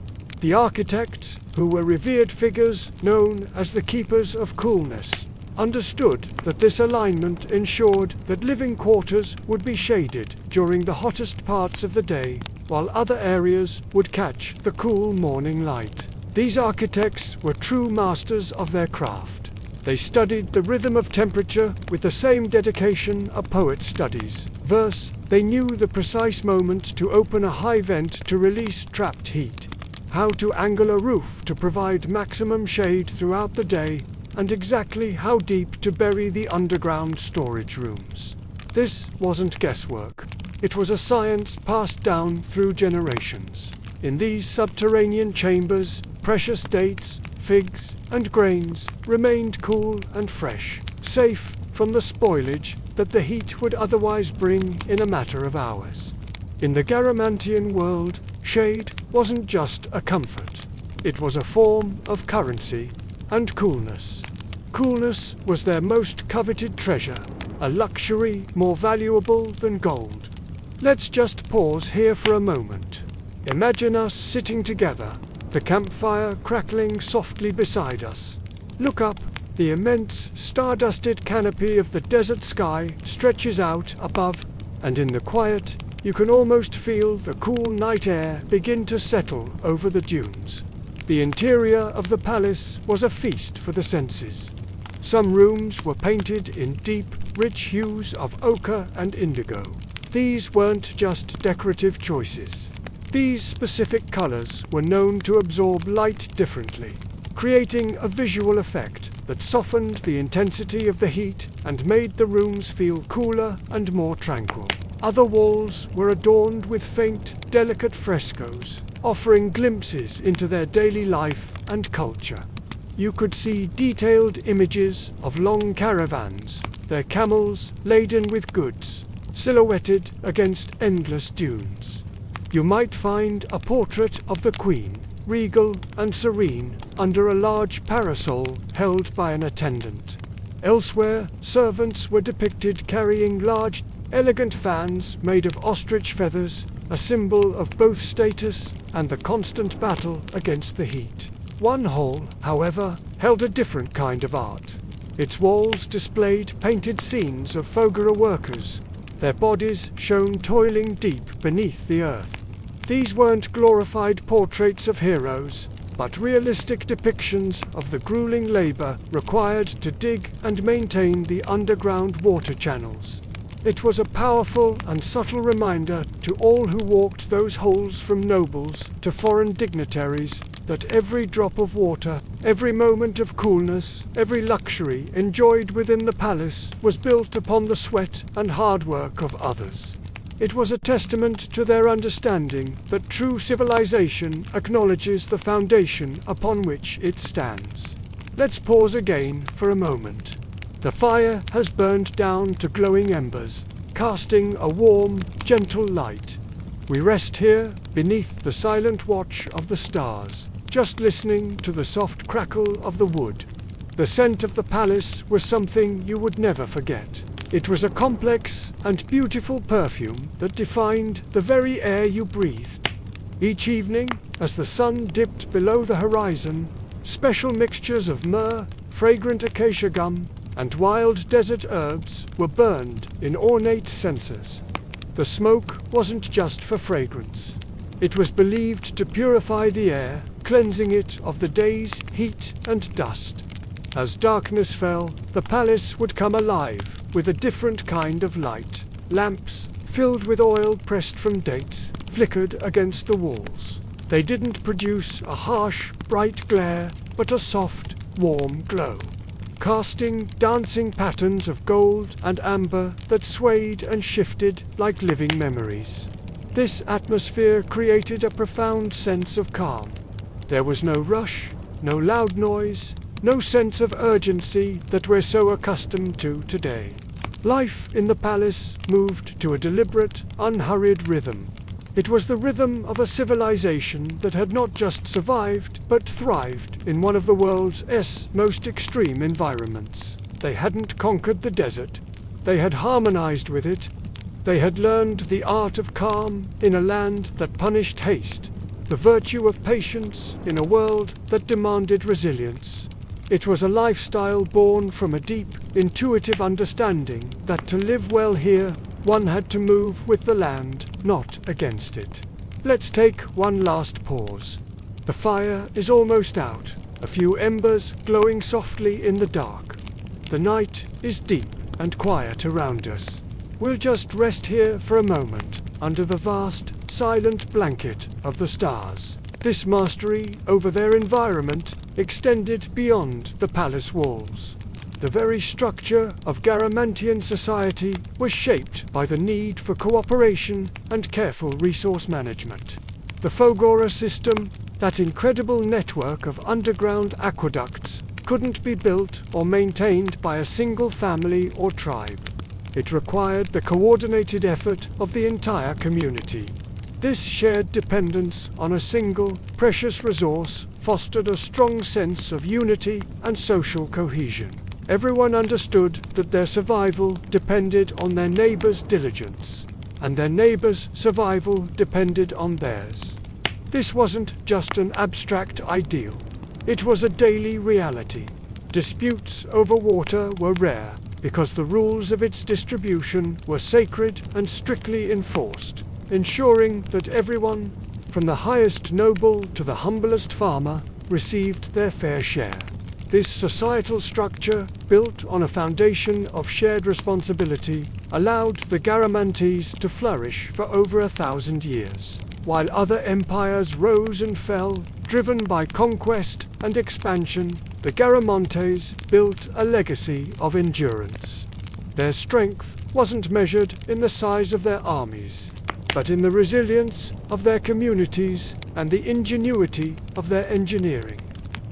The architects, who were revered figures known as the keepers of coolness, understood that this alignment ensured that living quarters would be shaded during the hottest parts of the day, while other areas would catch the cool morning light. These architects were true masters of their craft. They studied the rhythm of temperature with the same dedication a poet studies verse. They knew the precise moment to open a high vent to release trapped heat, how to angle a roof to provide maximum shade throughout the day, and exactly how deep to bury the underground storage rooms. This wasn't guesswork. It was a science passed down through generations. In these subterranean chambers, precious dates, figs, and grains remained cool and fresh, safe from the spoilage that the heat would otherwise bring in a matter of hours. In the Garamantian world, shade wasn't just a comfort. It was a form of currency and coolness. Coolness was their most coveted treasure, a luxury more valuable than gold. Let's just pause here for a moment. Imagine us sitting together, the campfire crackling softly beside us. Look up. The immense, star-dusted canopy of the desert sky stretches out above, and in the quiet, you can almost feel the cool night air begin to settle over the dunes. The interior of the palace was a feast for the senses. Some rooms were painted in deep, rich hues of ochre and indigo. These weren't just decorative choices. These specific colors were known to absorb light differently, creating a visual effect that softened the intensity of the heat and made the rooms feel cooler and more tranquil. Other walls were adorned with faint, delicate frescoes, offering glimpses into their daily life and culture. You could see detailed images of long caravans, their camels laden with goods, silhouetted against endless dunes. You might find a portrait of the Queen, regal and serene, under a large parasol held by an attendant. Elsewhere, servants were depicted carrying large, elegant fans made of ostrich feathers, a symbol of both status and the constant battle against the heat. One hall, however, held a different kind of art. Its walls displayed painted scenes of Foggara workers, their bodies shown toiling deep beneath the earth. These weren't glorified portraits of heroes, but realistic depictions of the grueling labor required to dig and maintain the underground water channels. It was a powerful and subtle reminder to all who walked those holes, from nobles to foreign dignitaries, that every drop of water, every moment of coolness, every luxury enjoyed within the palace was built upon the sweat and hard work of others. It was a testament to their understanding that true civilization acknowledges the foundation upon which it stands. Let's pause again for a moment. The fire has burned down to glowing embers, casting a warm, gentle light. We rest here beneath the silent watch of the stars, just listening to the soft crackle of the wood. The scent of the palace was something you would never forget. It was a complex and beautiful perfume that defined the very air you breathed. Each evening, as the sun dipped below the horizon, special mixtures of myrrh, fragrant acacia gum, and wild desert herbs were burned in ornate censers. The smoke wasn't just for fragrance. It was believed to purify the air, cleansing it of the day's heat and dust. As darkness fell, the palace would come alive with a different kind of light. Lamps, filled with oil pressed from dates, flickered against the walls. They didn't produce a harsh, bright glare, but a soft, warm glow, casting dancing patterns of gold and amber that swayed and shifted like living memories. This atmosphere created a profound sense of calm. There was no rush, no loud noise, no sense of urgency that we're so accustomed to today. Life in the palace moved to a deliberate, unhurried rhythm. It was the rhythm of a civilization that had not just survived, but thrived in one of the world's most extreme environments. They hadn't conquered the desert. They had harmonized with it. They had learned the art of calm in a land that punished haste, the virtue of patience in a world that demanded resilience. It was a lifestyle born from a deep, intuitive understanding that to live well here, one had to move with the land, not against it. Let's take one last pause. The fire is almost out, a few embers glowing softly in the dark. The night is deep and quiet around us. We'll just rest here for a moment, under the vast, silent blanket of the stars. This mastery over their environment extended beyond the palace walls. The very structure of Garamantian society was shaped by the need for cooperation and careful resource management. The Foggara system, that incredible network of underground aqueducts, couldn't be built or maintained by a single family or tribe. It required the coordinated effort of the entire community. This shared dependence on a single, precious resource fostered a strong sense of unity and social cohesion. Everyone understood that their survival depended on their neighbor's diligence, and their neighbor's survival depended on theirs. This wasn't just an abstract ideal. It was a daily reality. Disputes over water were rare, because the rules of its distribution were sacred and strictly enforced, ensuring that everyone, from the highest noble to the humblest farmer, received their fair share. This societal structure, built on a foundation of shared responsibility, allowed the Garamantes to flourish for over 1,000 years. While other empires rose and fell, driven by conquest and expansion, the Garamantes built a legacy of endurance. Their strength wasn't measured in the size of their armies, but in the resilience of their communities and the ingenuity of their engineering.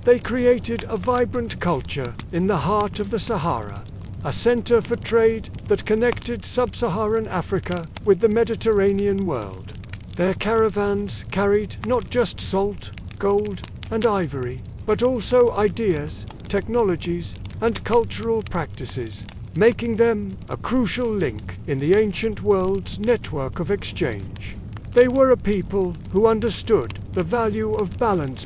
They created a vibrant culture in the heart of the Sahara, a center for trade that connected sub-Saharan Africa with the Mediterranean world. Their caravans carried not just salt, gold, and ivory, but also ideas, technologies, and cultural practices, making them a crucial link in the ancient world's network of exchange. They were a people who understood the value of balance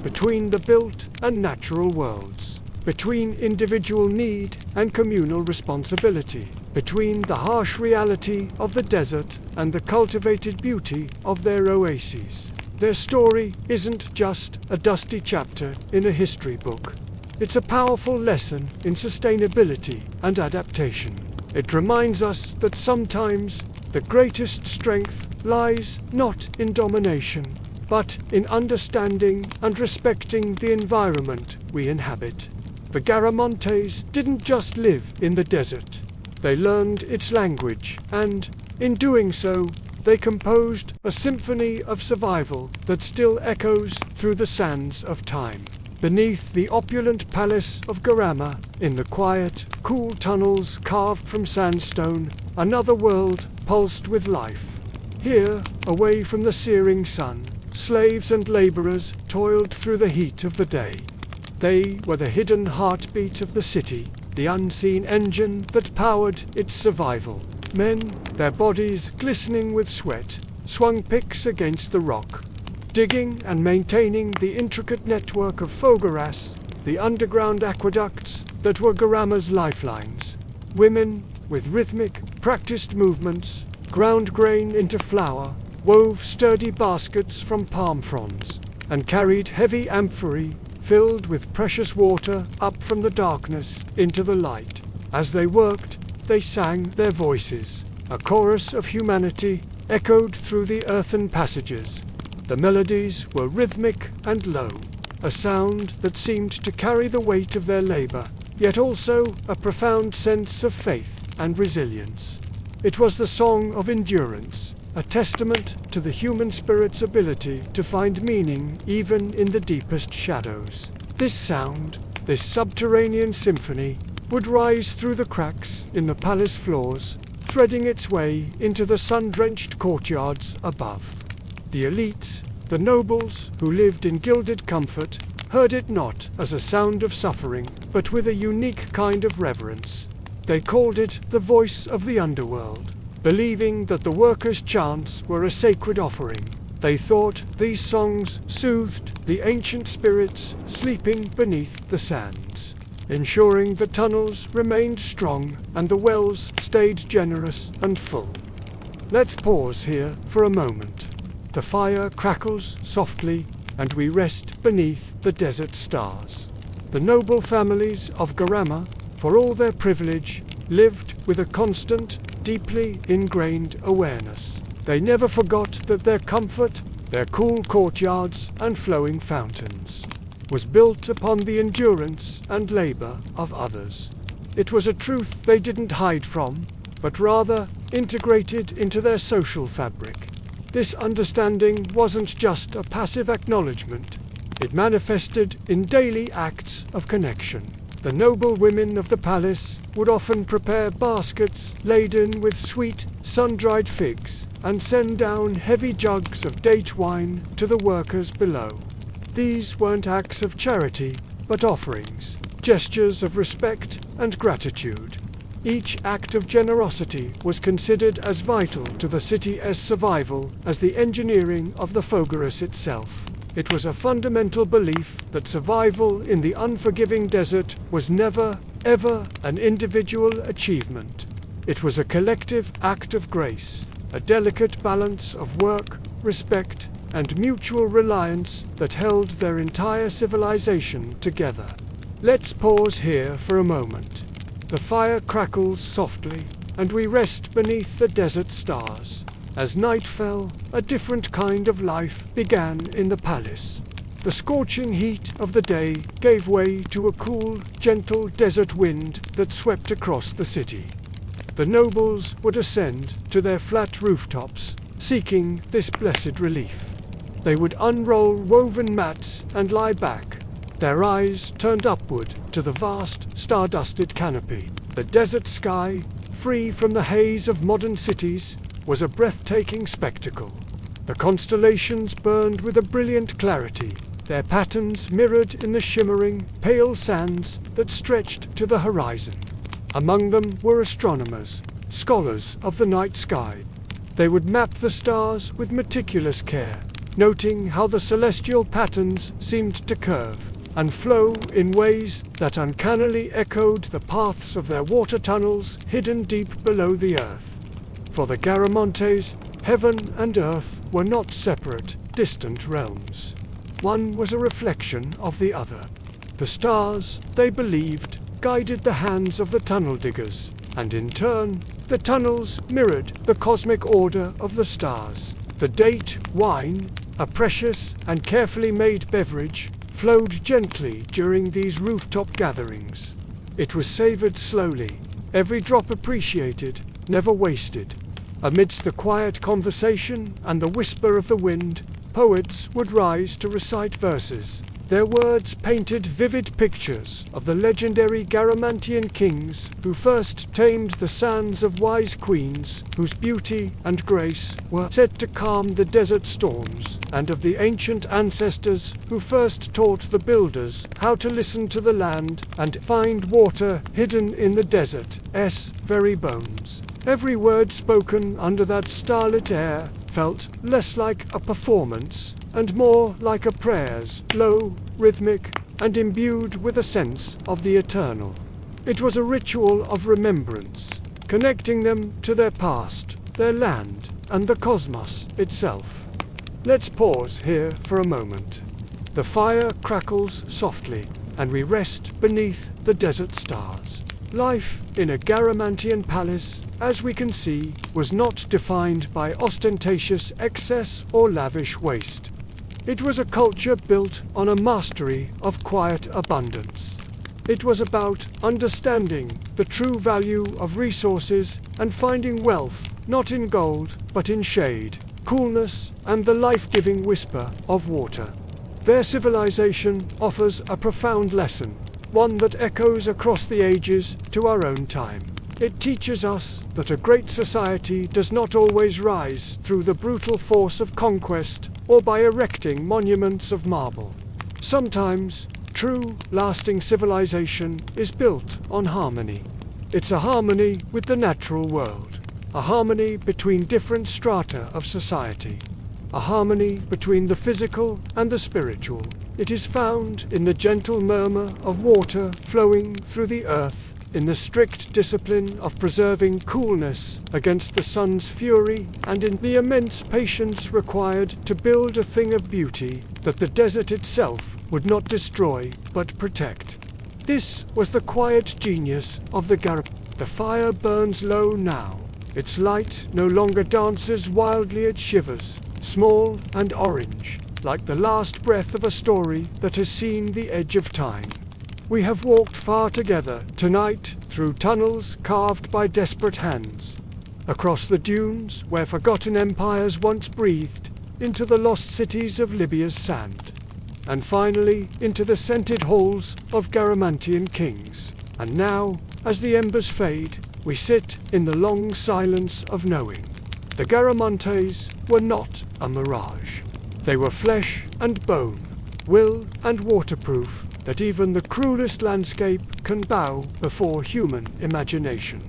between the built and natural worlds, between individual need and communal responsibility, between the harsh reality of the desert and the cultivated beauty of their oases. Their story isn't just a dusty chapter in a history book. It's a powerful lesson in sustainability and adaptation. It reminds us that sometimes the greatest strength lies not in domination, but in understanding and respecting the environment we inhabit. The Garamontes didn't just live in the desert. They learned its language, and, in doing so, they composed a symphony of survival that still echoes through the sands of time. Beneath the opulent palace of Garama, in the quiet, cool tunnels carved from sandstone, another world pulsed with life. Here, away from the searing sun, slaves and laborers toiled through the heat of the day. They were the hidden heartbeat of the city, the unseen engine that powered its survival. Men, their bodies glistening with sweat, swung picks against the rock, digging and maintaining the intricate network of Fogaras, the underground aqueducts that were Garama's lifelines. Women, with rhythmic, practiced movements, ground grain into flour, wove sturdy baskets from palm fronds, and carried heavy amphorae filled with precious water up from the darkness into the light. As they worked, they sang their voices. A chorus of humanity echoed through the earthen passages. The melodies were rhythmic and low, a sound that seemed to carry the weight of their labor, yet also a profound sense of faith and resilience. It was the song of endurance, a testament to the human spirit's ability to find meaning even in the deepest shadows. This sound, this subterranean symphony, would rise through the cracks in the palace floors, threading its way into the sun-drenched courtyards above. The elites, the nobles who lived in gilded comfort, heard it not as a sound of suffering, but with a unique kind of reverence. They called it the voice of the underworld, believing that the workers' chants were a sacred offering. They thought these songs soothed the ancient spirits sleeping beneath the sands, ensuring the tunnels remained strong and the wells stayed generous and full. Let's pause here for a moment. The fire crackles softly, and we rest beneath the desert stars. The noble families of Garama, for all their privilege, lived with a constant, deeply ingrained awareness. They never forgot that their comfort, their cool courtyards and flowing fountains, was built upon the endurance and labor of others. It was a truth they didn't hide from, but rather integrated into their social fabric. This understanding wasn't just a passive acknowledgement. It manifested in daily acts of connection. The noble women of the palace would often prepare baskets laden with sweet, sun-dried figs and send down heavy jugs of date wine to the workers below. These weren't acts of charity, but offerings, gestures of respect and gratitude. Each act of generosity was considered as vital to the city's survival as the engineering of the Fogaras itself. It was a fundamental belief that survival in the unforgiving desert was never, ever an individual achievement. It was a collective act of grace, a delicate balance of work, respect, and mutual reliance that held their entire civilization together. Let's pause here for a moment. The fire crackles softly, and we rest beneath the desert stars. As night fell, a different kind of life began in the palace. The scorching heat of the day gave way to a cool, gentle desert wind that swept across the city. The nobles would ascend to their flat rooftops, seeking this blessed relief. They would unroll woven mats and lie back, their eyes turned upward to the vast, star-dusted canopy. The desert sky, free from the haze of modern cities, was a breathtaking spectacle. The constellations burned with a brilliant clarity, their patterns mirrored in the shimmering, pale sands that stretched to the horizon. Among them were astronomers, scholars of the night sky. They would map the stars with meticulous care, noting how the celestial patterns seemed to curve and flow in ways that uncannily echoed the paths of their water tunnels hidden deep below the earth. For the Garamontes, heaven and earth were not separate, distant realms. One was a reflection of the other. The stars, they believed, guided the hands of the tunnel diggers, and in turn, the tunnels mirrored the cosmic order of the stars. The date wine, a precious and carefully made beverage, flowed gently during these rooftop gatherings. It was savored slowly, every drop appreciated, never wasted. Amidst the quiet conversation and the whisper of the wind, poets would rise to recite verses. Their words painted vivid pictures of the legendary Garamantian kings who first tamed the sands of wise queens whose beauty and grace were said to calm the desert storms, and of the ancient ancestors who first taught the builders how to listen to the land and find water hidden in the desert's very bones. Every word spoken under that starlit air felt less like a performance and more like a prayers, low, rhythmic, and imbued with a sense of the eternal. It was a ritual of remembrance, connecting them to their past, their land, and the cosmos itself. Let's pause here for a moment. The fire crackles softly, and we rest beneath the desert stars. Life in a Garamantian palace, as we can see, was not defined by ostentatious excess or lavish waste. It was a culture built on a mastery of quiet abundance. It was about understanding the true value of resources and finding wealth not in gold but in shade, coolness, and the life-giving whisper of water. Their civilization offers a profound lesson, one that echoes across the ages to our own time. It teaches us that a great society does not always rise through the brutal force of conquest or by erecting monuments of marble. Sometimes, true, lasting civilization is built on harmony. It's a harmony with the natural world, a harmony between different strata of society, a harmony between the physical and the spiritual. It is found in the gentle murmur of water flowing through the earth, in the strict discipline of preserving coolness against the sun's fury, and in the immense patience required to build a thing of beauty that the desert itself would not destroy but protect. This was the quiet genius of the Garab. The fire burns low now. Its light no longer dances wildly, it shivers, small and orange, like the last breath of a story that has seen the edge of time. We have walked far together tonight through tunnels carved by desperate hands, across the dunes where forgotten empires once breathed, into the lost cities of Libya's sand, and finally into the scented halls of Garamantian kings. And now, as the embers fade, we sit in the long silence of knowing. The Garamantes were not a mirage. They were flesh and bone, will and waterproof, that even the cruelest landscape can bow before human imagination.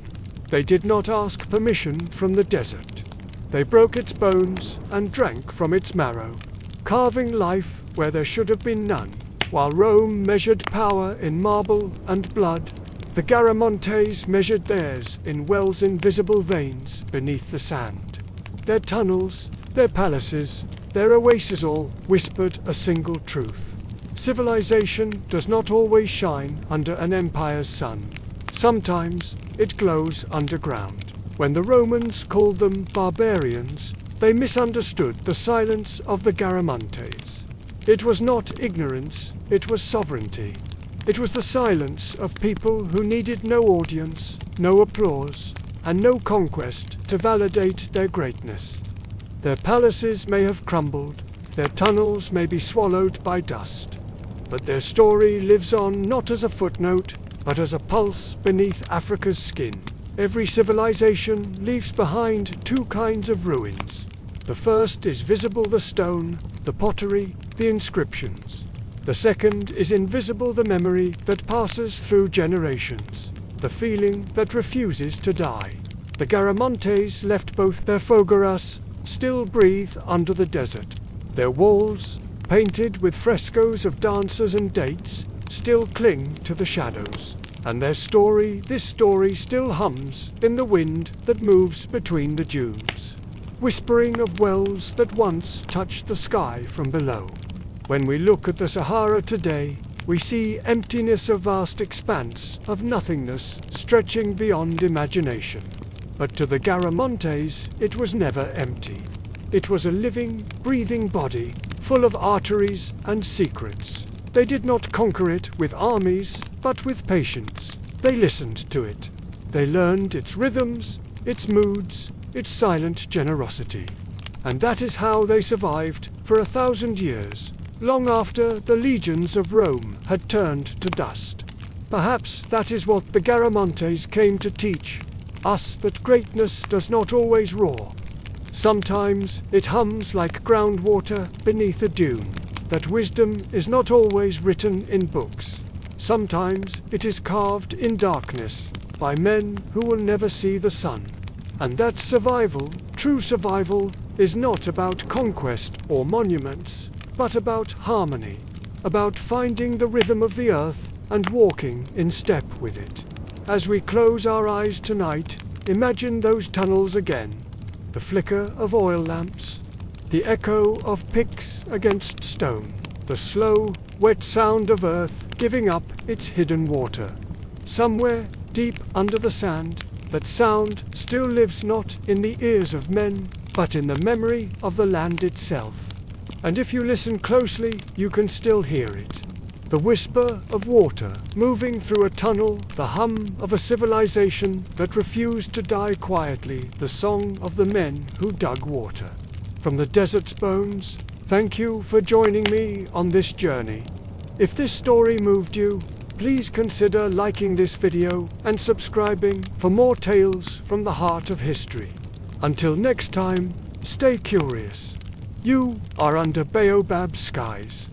They did not ask permission from the desert. They broke its bones and drank from its marrow, carving life where there should have been none. While Rome measured power in marble and blood, the Garamontes measured theirs in wells' invisible veins beneath the sand. Their tunnels, their palaces, their oases all whispered a single truth. Civilization does not always shine under an empire's sun. Sometimes it glows underground. When the Romans called them barbarians, they misunderstood the silence of the Garamantes. It was not ignorance, it was sovereignty. It was the silence of people who needed no audience, no applause, and no conquest to validate their greatness. Their palaces may have crumbled, their tunnels may be swallowed by dust, but their story lives on not as a footnote, but as a pulse beneath Africa's skin. Every civilization leaves behind two kinds of ruins. The first is visible: the stone, the pottery, the inscriptions. The second is invisible, the memory that passes through generations, the feeling that refuses to die. The Garamontes left both their fogaras still breathe under the desert. Their walls, painted with frescoes of dancers and dates, still cling to the shadows. And their story, this story still hums in the wind that moves between the dunes, whispering of wells that once touched the sky from below. When we look at the Sahara today, we see emptiness, a vast expanse of nothingness stretching beyond imagination. But to the Garamontes, it was never empty. It was a living, breathing body, full of arteries and secrets. They did not conquer it with armies, but with patience. They listened to it. They learned its rhythms, its moods, its silent generosity. And that is how they survived for 1,000 years, long after the legions of Rome had turned to dust. Perhaps that is what the Garamontes came to teach us, that greatness does not always roar. Sometimes it hums like groundwater beneath a dune, that wisdom is not always written in books. Sometimes it is carved in darkness by men who will never see the sun. And that survival, true survival, is not about conquest or monuments, but about harmony, about finding the rhythm of the earth and walking in step with it. As we close our eyes tonight, imagine those tunnels again, the flicker of oil lamps, the echo of picks against stone, the slow, wet sound of earth giving up its hidden water. Somewhere deep under the sand, that sound still lives not in the ears of men, but in the memory of the land itself. And if you listen closely, you can still hear it. The whisper of water moving through a tunnel, the hum of a civilization that refused to die quietly, the song of the men who dug water. From the desert's bones, thank you for joining me on this journey. If this story moved you, please consider liking this video and subscribing for more tales from the heart of history. Until next time, stay curious. You are under Baobab skies.